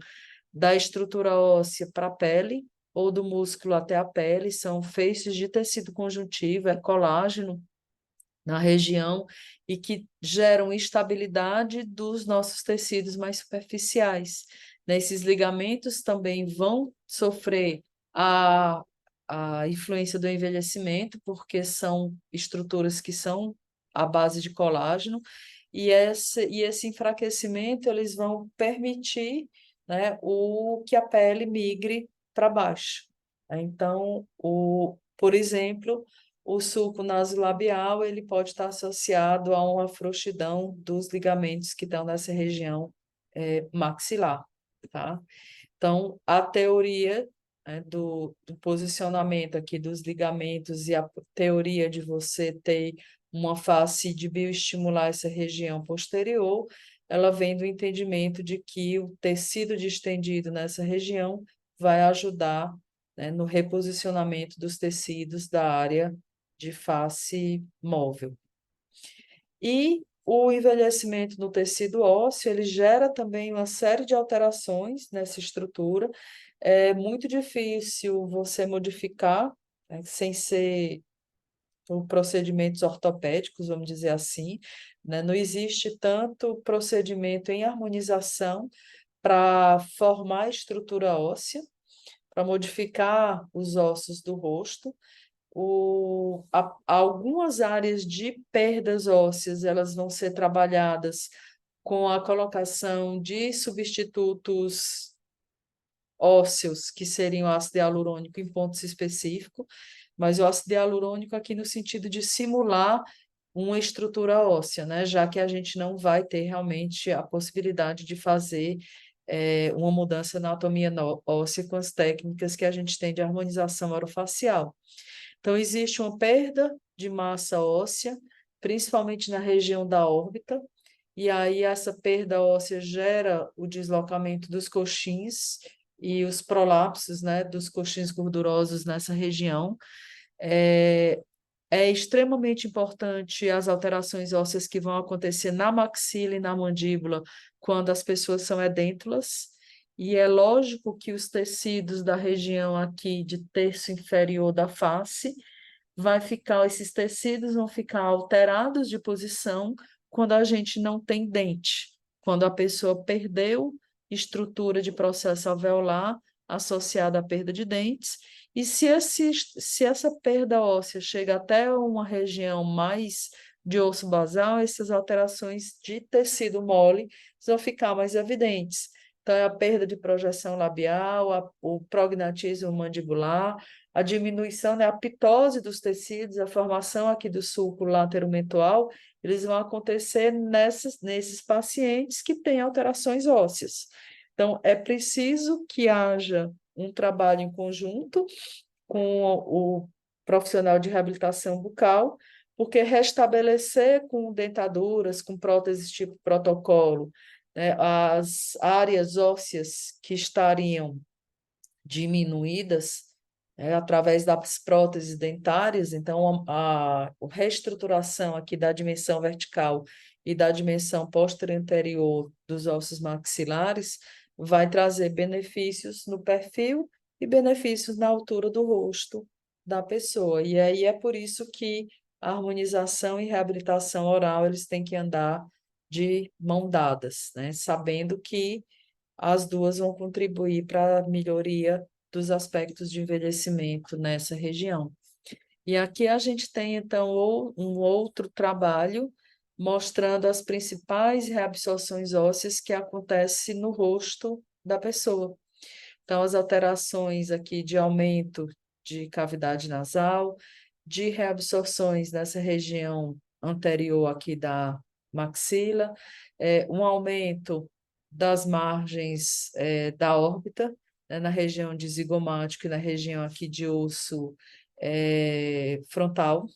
[SPEAKER 1] da estrutura óssea para a pele, ou do músculo até a pele, são feixes de tecido conjuntivo, é colágeno na região, e que geram instabilidade dos nossos tecidos mais superficiais. Esses ligamentos também vão sofrer a influência do envelhecimento, porque são estruturas que são à base de colágeno, e esse enfraquecimento eles vão permitir, né, que a pele migre para baixo. Então, por exemplo, o sulco nasolabial ele pode estar associado a uma frouxidão dos ligamentos que estão nessa região maxilar. tá? Então, a teoria, né, do posicionamento aqui dos ligamentos e a teoria de você ter uma face de bioestimular essa região posterior, ela vem do entendimento de que o tecido distendido nessa região vai ajudar, né, no reposicionamento dos tecidos da área de face móvel. E o envelhecimento no tecido ósseo, ele gera também uma série de alterações nessa estrutura. É muito difícil você modificar, né, sem ser por procedimentos ortopédicos, vamos dizer assim, né? Não existe tanto procedimento em harmonização para formar a estrutura óssea, para modificar os ossos do rosto. Algumas áreas de perdas ósseas, elas vão ser trabalhadas com a colocação de substitutos ósseos, que seriam ácido hialurônico em pontos específicos, mas o ácido hialurônico aqui no sentido de simular uma estrutura óssea, né? Já que a gente não vai ter realmente a possibilidade de fazer uma mudança na anatomia óssea com as técnicas que a gente tem de harmonização orofacial. Então, existe uma perda de massa óssea, principalmente na região da órbita, e aí essa perda óssea gera o deslocamento dos coxins e os prolapsos, né, dos coxins gordurosos nessa região. É, é extremamente importante as alterações ósseas que vão acontecer na maxila e na mandíbula quando as pessoas são edêntulas, e é lógico que os tecidos da região aqui de terço inferior da face esses tecidos vão ficar alterados de posição quando a gente não tem dente, quando a pessoa perdeu estrutura de processo alveolar associada à perda de dentes, e se essa perda óssea chega até uma região mais de osso basal, essas alterações de tecido mole vão ficar mais evidentes. Então, é a perda de projeção labial, o prognatismo mandibular, a diminuição, né, a pitose dos tecidos, a formação aqui do sulco lateromentual, eles vão acontecer nesses pacientes que têm alterações ósseas. Então, é preciso que haja um trabalho em conjunto com o profissional de reabilitação bucal, porque restabelecer com dentaduras, com próteses tipo protocolo, né, as áreas ósseas que estariam diminuídas, através das próteses dentárias, então a reestruturação aqui da dimensão vertical e da dimensão posterior dos ossos maxilares vai trazer benefícios no perfil e benefícios na altura do rosto da pessoa. E aí é por isso que a harmonização e reabilitação oral eles têm que andar de mão dadas, né? Sabendo que as duas vão contribuir para a melhoria dos aspectos de envelhecimento nessa região. E aqui a gente tem, então, um outro trabalho mostrando as principais reabsorções ósseas que acontecem no rosto da pessoa. Então, as alterações aqui de aumento de cavidade nasal, de reabsorções nessa região anterior aqui da maxila, um aumento das margens da órbita, né, na região de zigomático e na região aqui de osso frontal.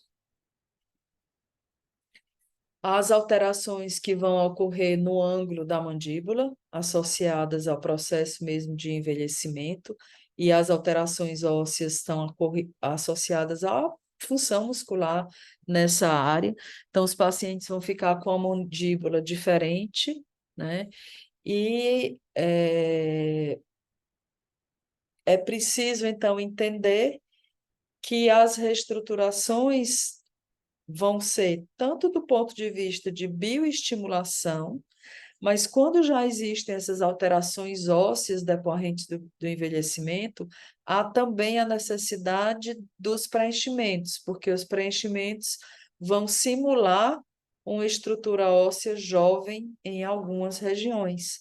[SPEAKER 1] As alterações que vão ocorrer no ângulo da mandíbula, associadas ao processo mesmo de envelhecimento, e as alterações ósseas estão associadas à função muscular nessa área. Então, os pacientes vão ficar com a mandíbula diferente, né? E é preciso, então, entender que as reestruturações vão ser tanto do ponto de vista de bioestimulação, mas quando já existem essas alterações ósseas decorrentes do envelhecimento, há também a necessidade dos preenchimentos, porque os preenchimentos vão simular uma estrutura óssea jovem em algumas regiões.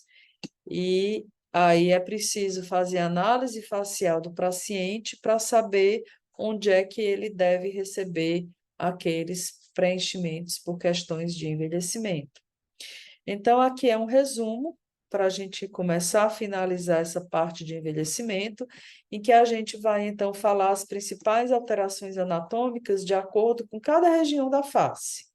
[SPEAKER 1] E aí é preciso fazer análise facial do paciente para saber onde é que ele deve receber aqueles preenchimentos por questões de envelhecimento. Então, aqui é um resumo para a gente começar a finalizar essa parte de envelhecimento, em que a gente vai, então, falar as principais alterações anatômicas de acordo com cada região da face.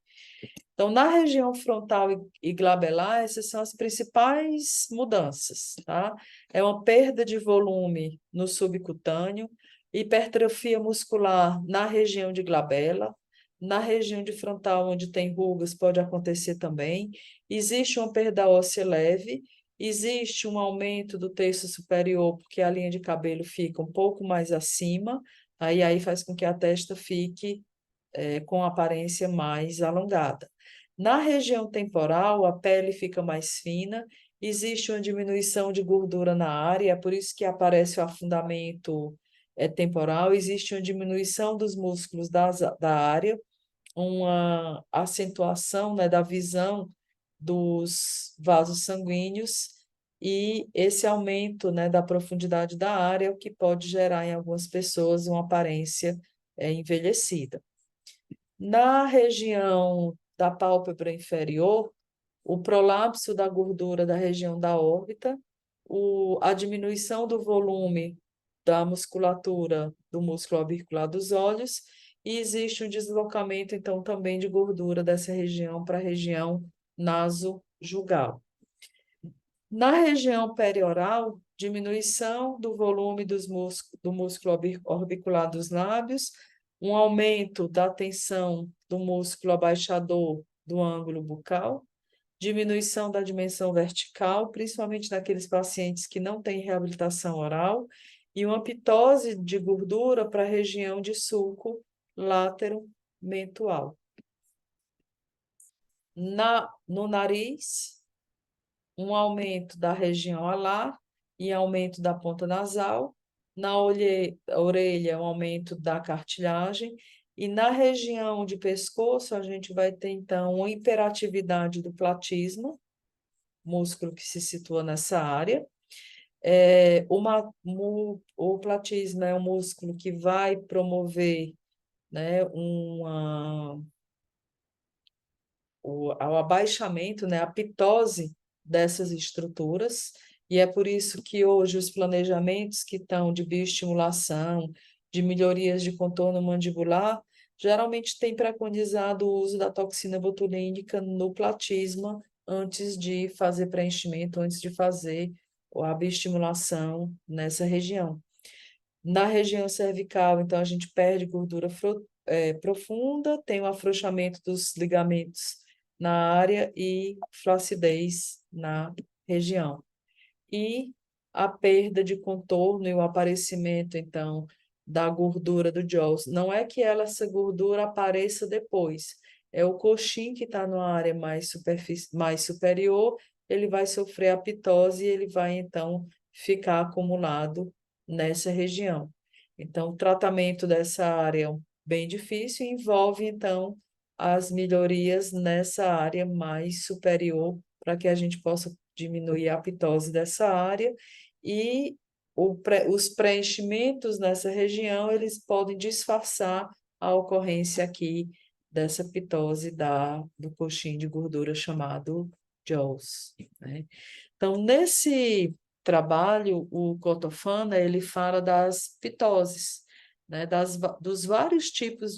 [SPEAKER 1] Então, na região frontal e glabelar, essas são as principais mudanças, tá? É uma perda de volume no subcutâneo, hipertrofia muscular na região de glabela, na região de frontal, onde tem rugas, pode acontecer também. Existe uma perda óssea leve, existe um aumento do terço superior, porque a linha de cabelo fica um pouco mais acima, aí faz com que a testa fique com aparência mais alongada. Na região temporal, a pele fica mais fina, existe uma diminuição de gordura na área, é por isso que aparece o afundamento temporal, existe uma diminuição dos músculos da área, uma acentuação, né, da visão dos vasos sanguíneos, e esse aumento, né, da profundidade da área é o que pode gerar em algumas pessoas uma aparência envelhecida. Na região da pálpebra inferior, o prolapso da gordura da região da órbita, a diminuição do volume da musculatura do músculo orbicular dos olhos, e existe um deslocamento, então, também de gordura dessa região para a região nasojugal. Na região perioral, diminuição do volume do músculo orbicular dos lábios, um aumento da tensão do músculo abaixador do ângulo bucal, diminuição da dimensão vertical, principalmente naqueles pacientes que não têm reabilitação oral, e uma pitose de gordura para a região de sulco látero-mentual. No nariz, um aumento da região alar e aumento da ponta nasal. Na orelha, um aumento da cartilagem. E na região de pescoço, a gente vai ter, então, uma hiperatividade do platismo, músculo que se situa nessa área. O platismo é um músculo que vai promover, né, ao abaixamento, né, a pitose dessas estruturas, e é por isso que hoje os planejamentos que estão de bioestimulação, de melhorias de contorno mandibular, geralmente têm preconizado o uso da toxina botulínica no platisma antes de fazer preenchimento, antes de fazer a bioestimulação nessa região. Na região cervical, então, a gente perde gordura profunda, tem o afrouxamento dos ligamentos na área e flacidez na região. E a perda de contorno e o aparecimento, então, da gordura do Jaws. Não é que essa gordura apareça depois, é o coxim que está na área mais superior, ele vai sofrer a pitose e ele vai, então, ficar acumulado nessa região. Então, o tratamento dessa área é bem difícil e envolve, então, as melhorias nessa área mais superior para que a gente possa diminuir a pitose dessa área, e os preenchimentos nessa região, eles podem disfarçar a ocorrência aqui dessa pitose do coxim de gordura chamado JAWS, né? Então, nesse trabalho, o Cotofana, ele fala das pitoses, né, dos vários tipos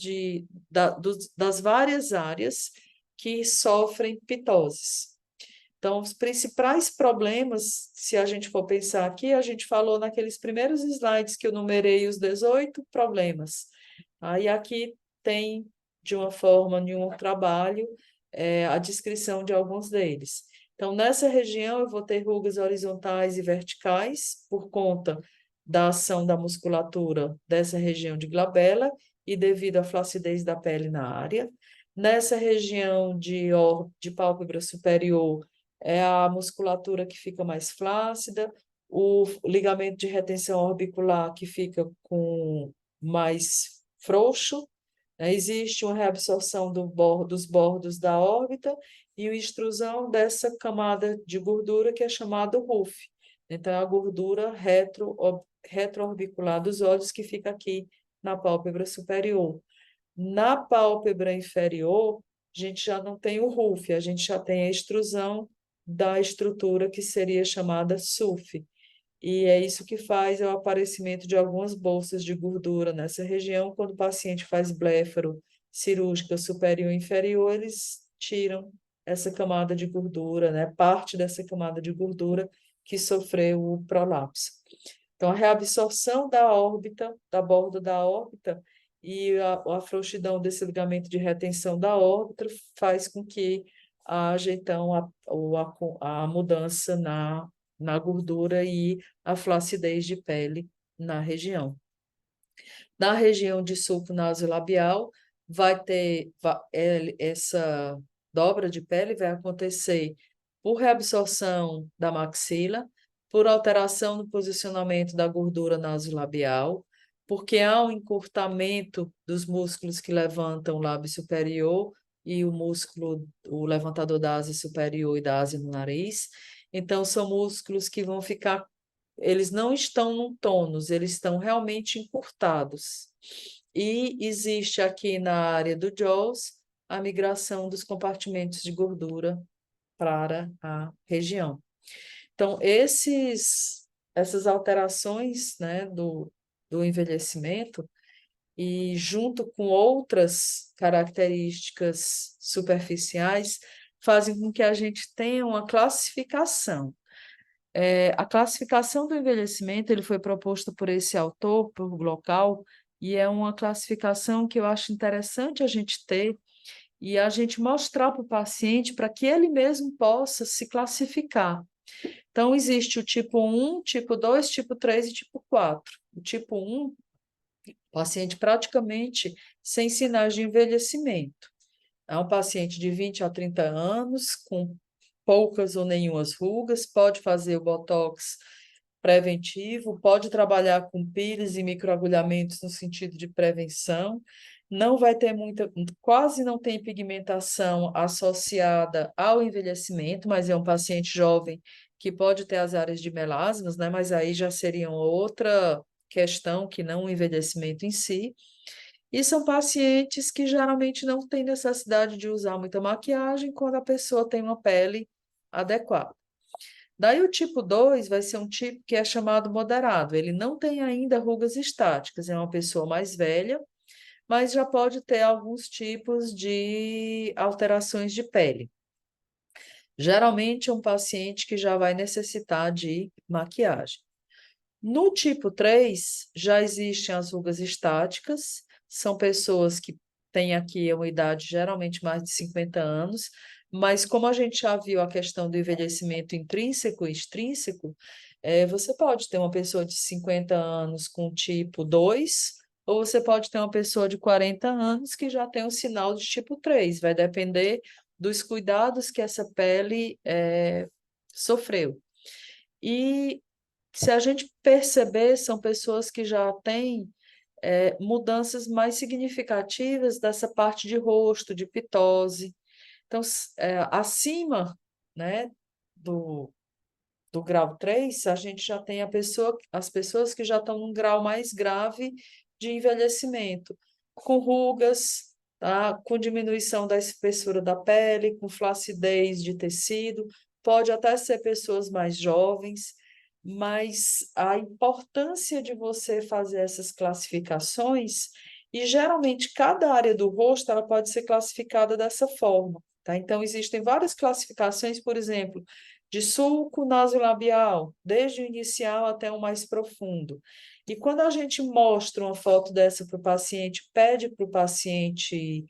[SPEAKER 1] das várias áreas que sofrem pitoses. Então, os principais problemas, se a gente for pensar aqui, a gente falou naqueles primeiros slides que eu numerei os 18 problemas. Aí aqui tem, de uma forma, de um trabalho, a descrição de alguns deles. Então, nessa região, eu vou ter rugas horizontais e verticais, por conta da ação da musculatura dessa região de glabela e devido à flacidez da pele na área. Nessa região de pálpebra superior, é a musculatura que fica mais flácida, o ligamento de retenção orbicular que fica com mais frouxo, né? Existe uma reabsorção dos bordos da órbita e uma extrusão dessa camada de gordura que é chamada RUF. Então, é a gordura retroorbicular dos olhos que fica aqui na pálpebra superior. Na pálpebra inferior, a gente já não tem o RUF, a gente já tem a extrusão da estrutura que seria chamada SUF. E é isso que faz o aparecimento de algumas bolsas de gordura nessa região. Quando o paciente faz blefaro cirúrgica superior e inferior, eles tiram essa camada de gordura, né? Parte dessa camada de gordura que sofreu o prolapso. Então, a reabsorção da órbita, da borda da órbita, e a frouxidão desse ligamento de retenção da órbita faz com que haja, então, a mudança na gordura e a flacidez de pele na região. Na região de sulco nasolabial, vai ter essa dobra de pele vai acontecer por reabsorção da maxila, por alteração no posicionamento da gordura nasolabial, porque há um encurtamento dos músculos que levantam o lábio superior e o músculo, o levantador da asa superior e da asa no nariz. Então, são músculos que vão ficar, eles não estão num tônus, eles estão realmente encurtados. E existe aqui na área do JAWS a migração dos compartimentos de gordura para a região. Então, essas alterações, né, do envelhecimento, e junto com outras características superficiais, fazem com que a gente tenha uma classificação. A classificação do envelhecimento ele foi proposta por esse autor, por Glocal, e é uma classificação que eu acho interessante a gente ter e a gente mostrar para o paciente para que ele mesmo possa se classificar. Então, existe o tipo 1, tipo 2, tipo 3 e tipo 4. O tipo 1, paciente praticamente sem sinais de envelhecimento. É um paciente de 20 a 30 anos, com poucas ou nenhumas rugas, pode fazer o botox preventivo, pode trabalhar com pires e microagulhamentos no sentido de prevenção, não vai ter quase não tem pigmentação associada ao envelhecimento, mas é um paciente jovem que pode ter as áreas de melasmas, né? Mas aí já seria outra questão que não o envelhecimento em si. E são pacientes que geralmente não têm necessidade de usar muita maquiagem quando a pessoa tem uma pele adequada. Daí o tipo 2 vai ser um tipo que é chamado moderado. Ele não tem ainda rugas estáticas, é uma pessoa mais velha, mas já pode ter alguns tipos de alterações de pele. Geralmente é um paciente que já vai necessitar de maquiagem. No tipo 3, já existem as rugas estáticas, são pessoas que têm aqui uma idade geralmente mais de 50 anos, mas como a gente já viu a questão do envelhecimento intrínseco e extrínseco, você pode ter uma pessoa de 50 anos com tipo 2, ou você pode ter uma pessoa de 40 anos que já tem um sinal de tipo 3, vai depender dos cuidados que essa pele sofreu. E se a gente perceber, são pessoas que já têm mudanças mais significativas dessa parte de rosto, de pitose. Então, acima, né, do grau 3, a gente já tem as pessoas que já estão num grau mais grave de envelhecimento, com rugas, tá? Com diminuição da espessura da pele, com flacidez de tecido, pode até ser pessoas mais jovens, mas a importância de você fazer essas classificações, e geralmente cada área do rosto ela pode ser classificada dessa forma, tá? Então, existem várias classificações, por exemplo, de sulco nasolabial, desde o inicial até o mais profundo. E quando a gente mostra uma foto dessa para o paciente, pede para o paciente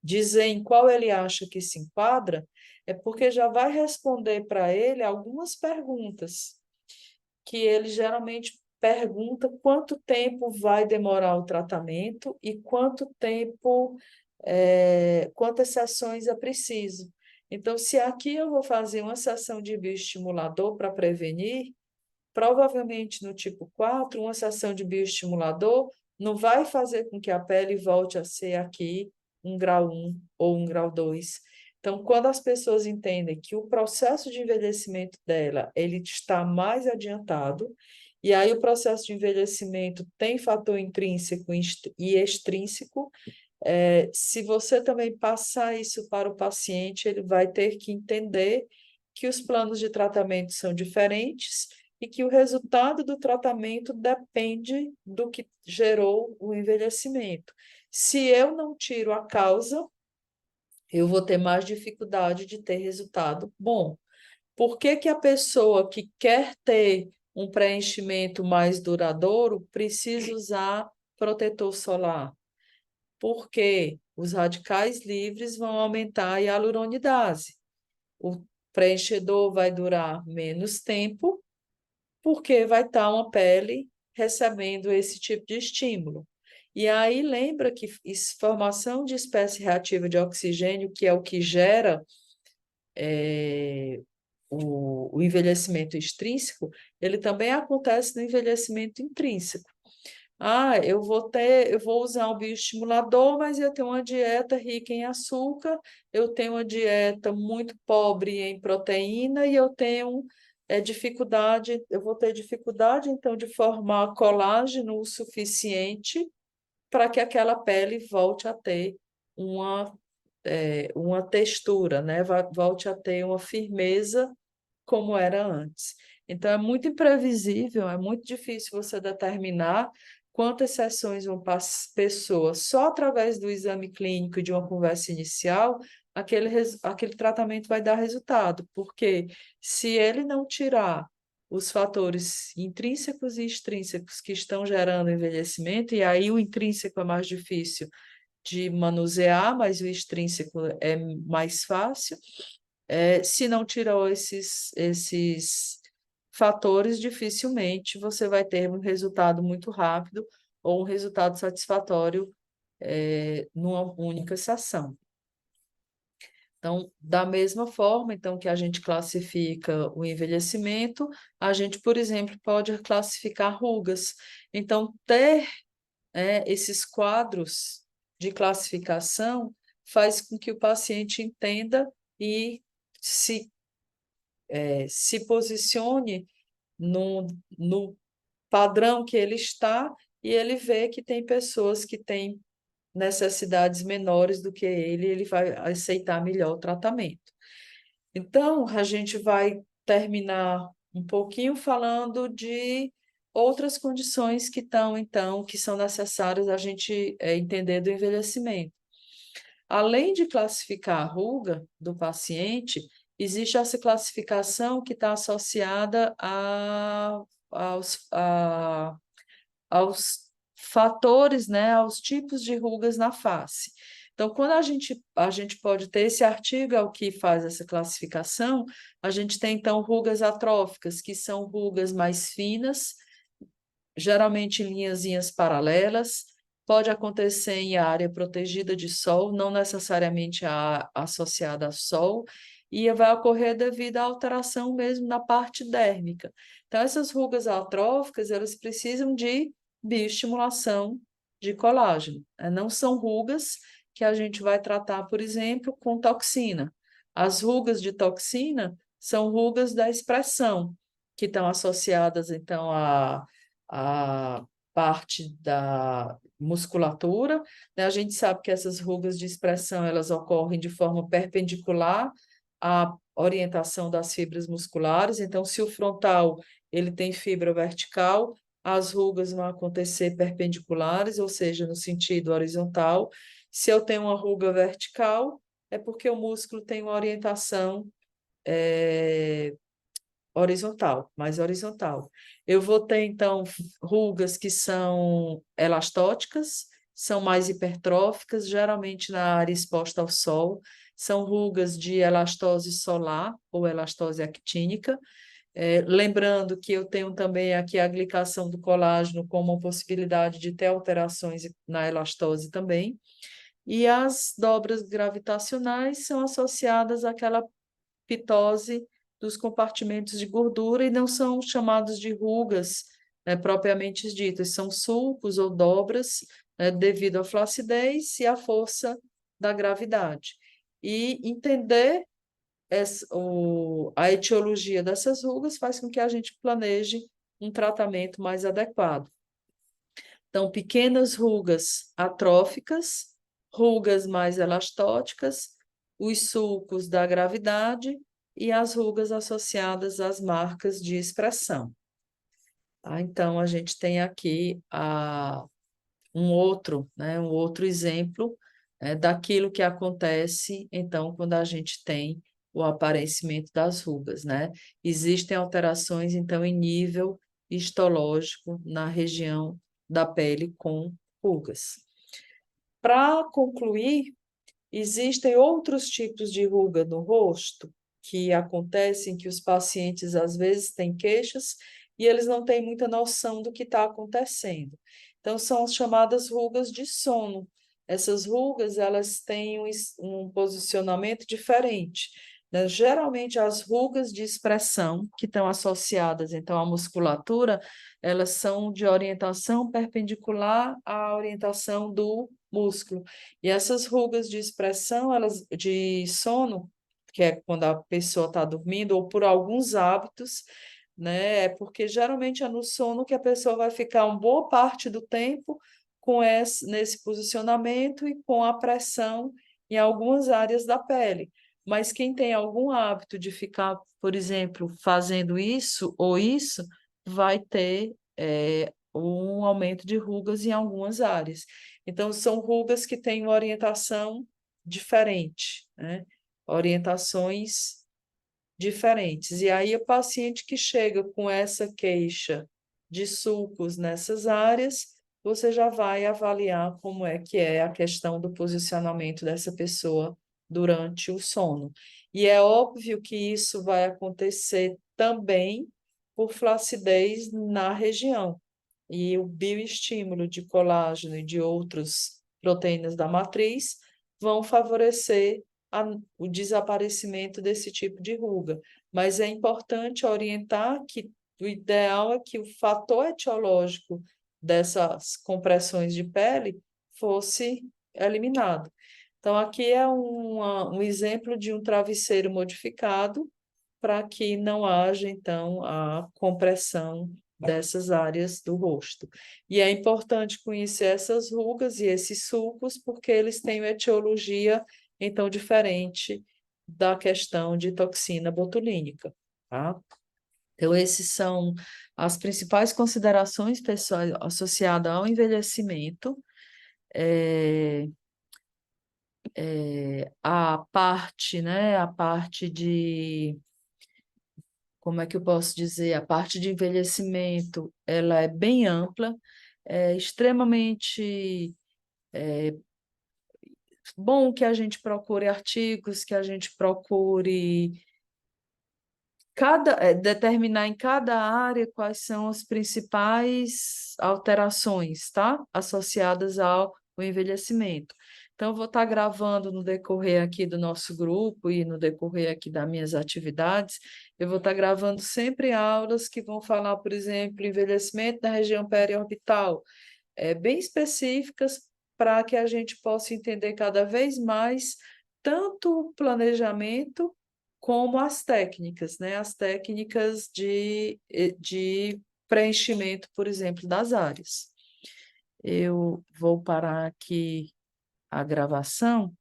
[SPEAKER 1] dizer em qual ele acha que se enquadra, é porque já vai responder para ele algumas perguntas, que ele geralmente pergunta quanto tempo vai demorar o tratamento e quanto tempo, quantas sessões é preciso. Então, se aqui eu vou fazer uma sessão de bioestimulador para prevenir, provavelmente no tipo 4, uma sessão de bioestimulador não vai fazer com que a pele volte a ser aqui um grau 1 ou um grau 2. Então, quando as pessoas entendem que o processo de envelhecimento dela ele está mais adiantado, e aí o processo de envelhecimento tem fator intrínseco e extrínseco, Se você também passar isso para o paciente, ele vai ter que entender que os planos de tratamento são diferentes e que o resultado do tratamento depende do que gerou o envelhecimento. Se eu não tiro a causa, eu vou ter mais dificuldade de ter resultado bom. Por que que a pessoa que quer ter um preenchimento mais duradouro precisa usar protetor solar? Porque os radicais livres vão aumentar a hialuronidase. O preenchedor vai durar menos tempo, porque vai estar uma pele recebendo esse tipo de estímulo. E aí lembra que formação de espécie reativa de oxigênio, que é o que gera o envelhecimento extrínseco, ele também acontece no envelhecimento intrínseco. Eu vou usar um bioestimulador, mas eu tenho uma dieta rica em açúcar, eu tenho uma dieta muito pobre em proteína e eu tenho eu vou ter dificuldade, então, de formar colágeno o suficiente para que aquela pele volte a ter uma, uma textura, né? Volte a ter uma firmeza como era antes. Então, é muito imprevisível, é muito difícil você determinar quantas sessões uma pessoa, só através do exame clínico e de uma conversa inicial, aquele tratamento vai dar resultado, porque se ele não tirar os fatores intrínsecos e extrínsecos que estão gerando envelhecimento, e aí o intrínseco é mais difícil de manusear, mas o extrínseco é mais fácil, se não tirou esses fatores, dificilmente você vai ter um resultado muito rápido ou um resultado satisfatório, numa única sessão. Então, da mesma forma, então, que a gente classifica o envelhecimento, a gente, por exemplo, pode classificar rugas. Então, ter, esses quadros de classificação faz com que o paciente entenda e se se posicione no padrão que ele está e ele vê que tem pessoas que têm necessidades menores do que ele vai aceitar melhor o tratamento. Então, a gente vai terminar um pouquinho falando de outras condições que estão, então, que são necessárias a gente entender do envelhecimento. Além de classificar a ruga do paciente, existe essa classificação que está associada aos fatores, né, aos tipos de rugas na face. Então, quando a gente pode ter esse artigo, é o que faz essa classificação, a gente tem, então, rugas atróficas, que são rugas mais finas, geralmente em linhazinhas paralelas, pode acontecer em área protegida de sol, não necessariamente associada a sol, e vai ocorrer devido à alteração mesmo na parte dérmica. Então, essas rugas atróficas, elas precisam de bioestimulação de colágeno. Não são rugas que a gente vai tratar, por exemplo, com toxina. As rugas de toxina são rugas da expressão, que estão associadas, então, a parte da musculatura, né? A gente sabe que essas rugas de expressão elas ocorrem de forma perpendicular à orientação das fibras musculares. Então, se o frontal ele tem fibra vertical, as rugas vão acontecer perpendiculares, ou seja, no sentido horizontal. Se eu tenho uma ruga vertical, é porque o músculo tem uma orientação horizontal, mais horizontal. Eu vou ter, então, rugas que são elastóticas, são mais hipertróficas, geralmente na área exposta ao sol, são rugas de elastose solar ou elastose actínica. Lembrando que eu tenho também aqui a glicação do colágeno como uma possibilidade de ter alterações na elastose também. E as dobras gravitacionais são associadas àquela pitose dos compartimentos de gordura e não são chamados de rugas, propriamente ditas, são sulcos ou dobras, devido à flacidez e à força da gravidade. E entender a etiologia dessas rugas faz com que a gente planeje um tratamento mais adequado. Então, pequenas rugas atróficas, rugas mais elastóticas, os sulcos da gravidade e as rugas associadas às marcas de expressão. Então, a gente tem aqui um outro exemplo daquilo que acontece, então, quando a gente tem o aparecimento das rugas, né? Existem alterações, então, em nível histológico na região da pele com rugas. Para concluir, existem outros tipos de ruga no rosto que acontecem que os pacientes às vezes têm queixas e eles não têm muita noção do que está acontecendo. Então, são as chamadas rugas de sono. Essas rugas, elas têm um posicionamento diferente, né? Geralmente, as rugas de expressão, que estão associadas, então, à musculatura, elas são de orientação perpendicular à orientação do músculo. E essas rugas de expressão, elas de sono, que é quando a pessoa está dormindo, ou por alguns hábitos, né? É porque geralmente é no sono que a pessoa vai ficar uma boa parte do tempo nesse posicionamento e com a pressão em algumas áreas da pele. Mas quem tem algum hábito de ficar, por exemplo, fazendo isso ou isso, vai ter um aumento de rugas em algumas áreas. Então, são rugas que têm uma orientação diferente, né? Orientações diferentes. E aí, o paciente que chega com essa queixa de sulcos nessas áreas, você já vai avaliar como é que é a questão do posicionamento dessa pessoa durante o sono. E é óbvio que isso vai acontecer também por flacidez na região. E o bioestímulo de colágeno e de outras proteínas da matriz vão favorecer o desaparecimento desse tipo de ruga. Mas é importante orientar que o ideal é que o fator etiológico dessas compressões de pele fosse eliminado. Então, aqui é um exemplo de um travesseiro modificado para que não haja, então, a compressão dessas áreas do rosto. E é importante conhecer essas rugas e esses sulcos, porque eles têm uma etiologia, então, diferente da questão de toxina botulínica, tá? Então, esses são as principais considerações pessoais associadas ao envelhecimento. A parte, né, a parte de como é que eu posso dizer? A parte de envelhecimento, ela é bem ampla, é extremamente bom que a gente procure artigos, que a gente procure determinar em cada área quais são as principais alterações, tá? Associadas ao envelhecimento. Então, eu vou estar gravando no decorrer aqui do nosso grupo e no decorrer aqui das minhas atividades, eu vou estar gravando sempre aulas que vão falar, por exemplo, envelhecimento na região periorbital, bem específicas para que a gente possa entender cada vez mais tanto o planejamento como as técnicas, né? As técnicas de preenchimento, por exemplo, das áreas. Eu vou parar aqui a gravação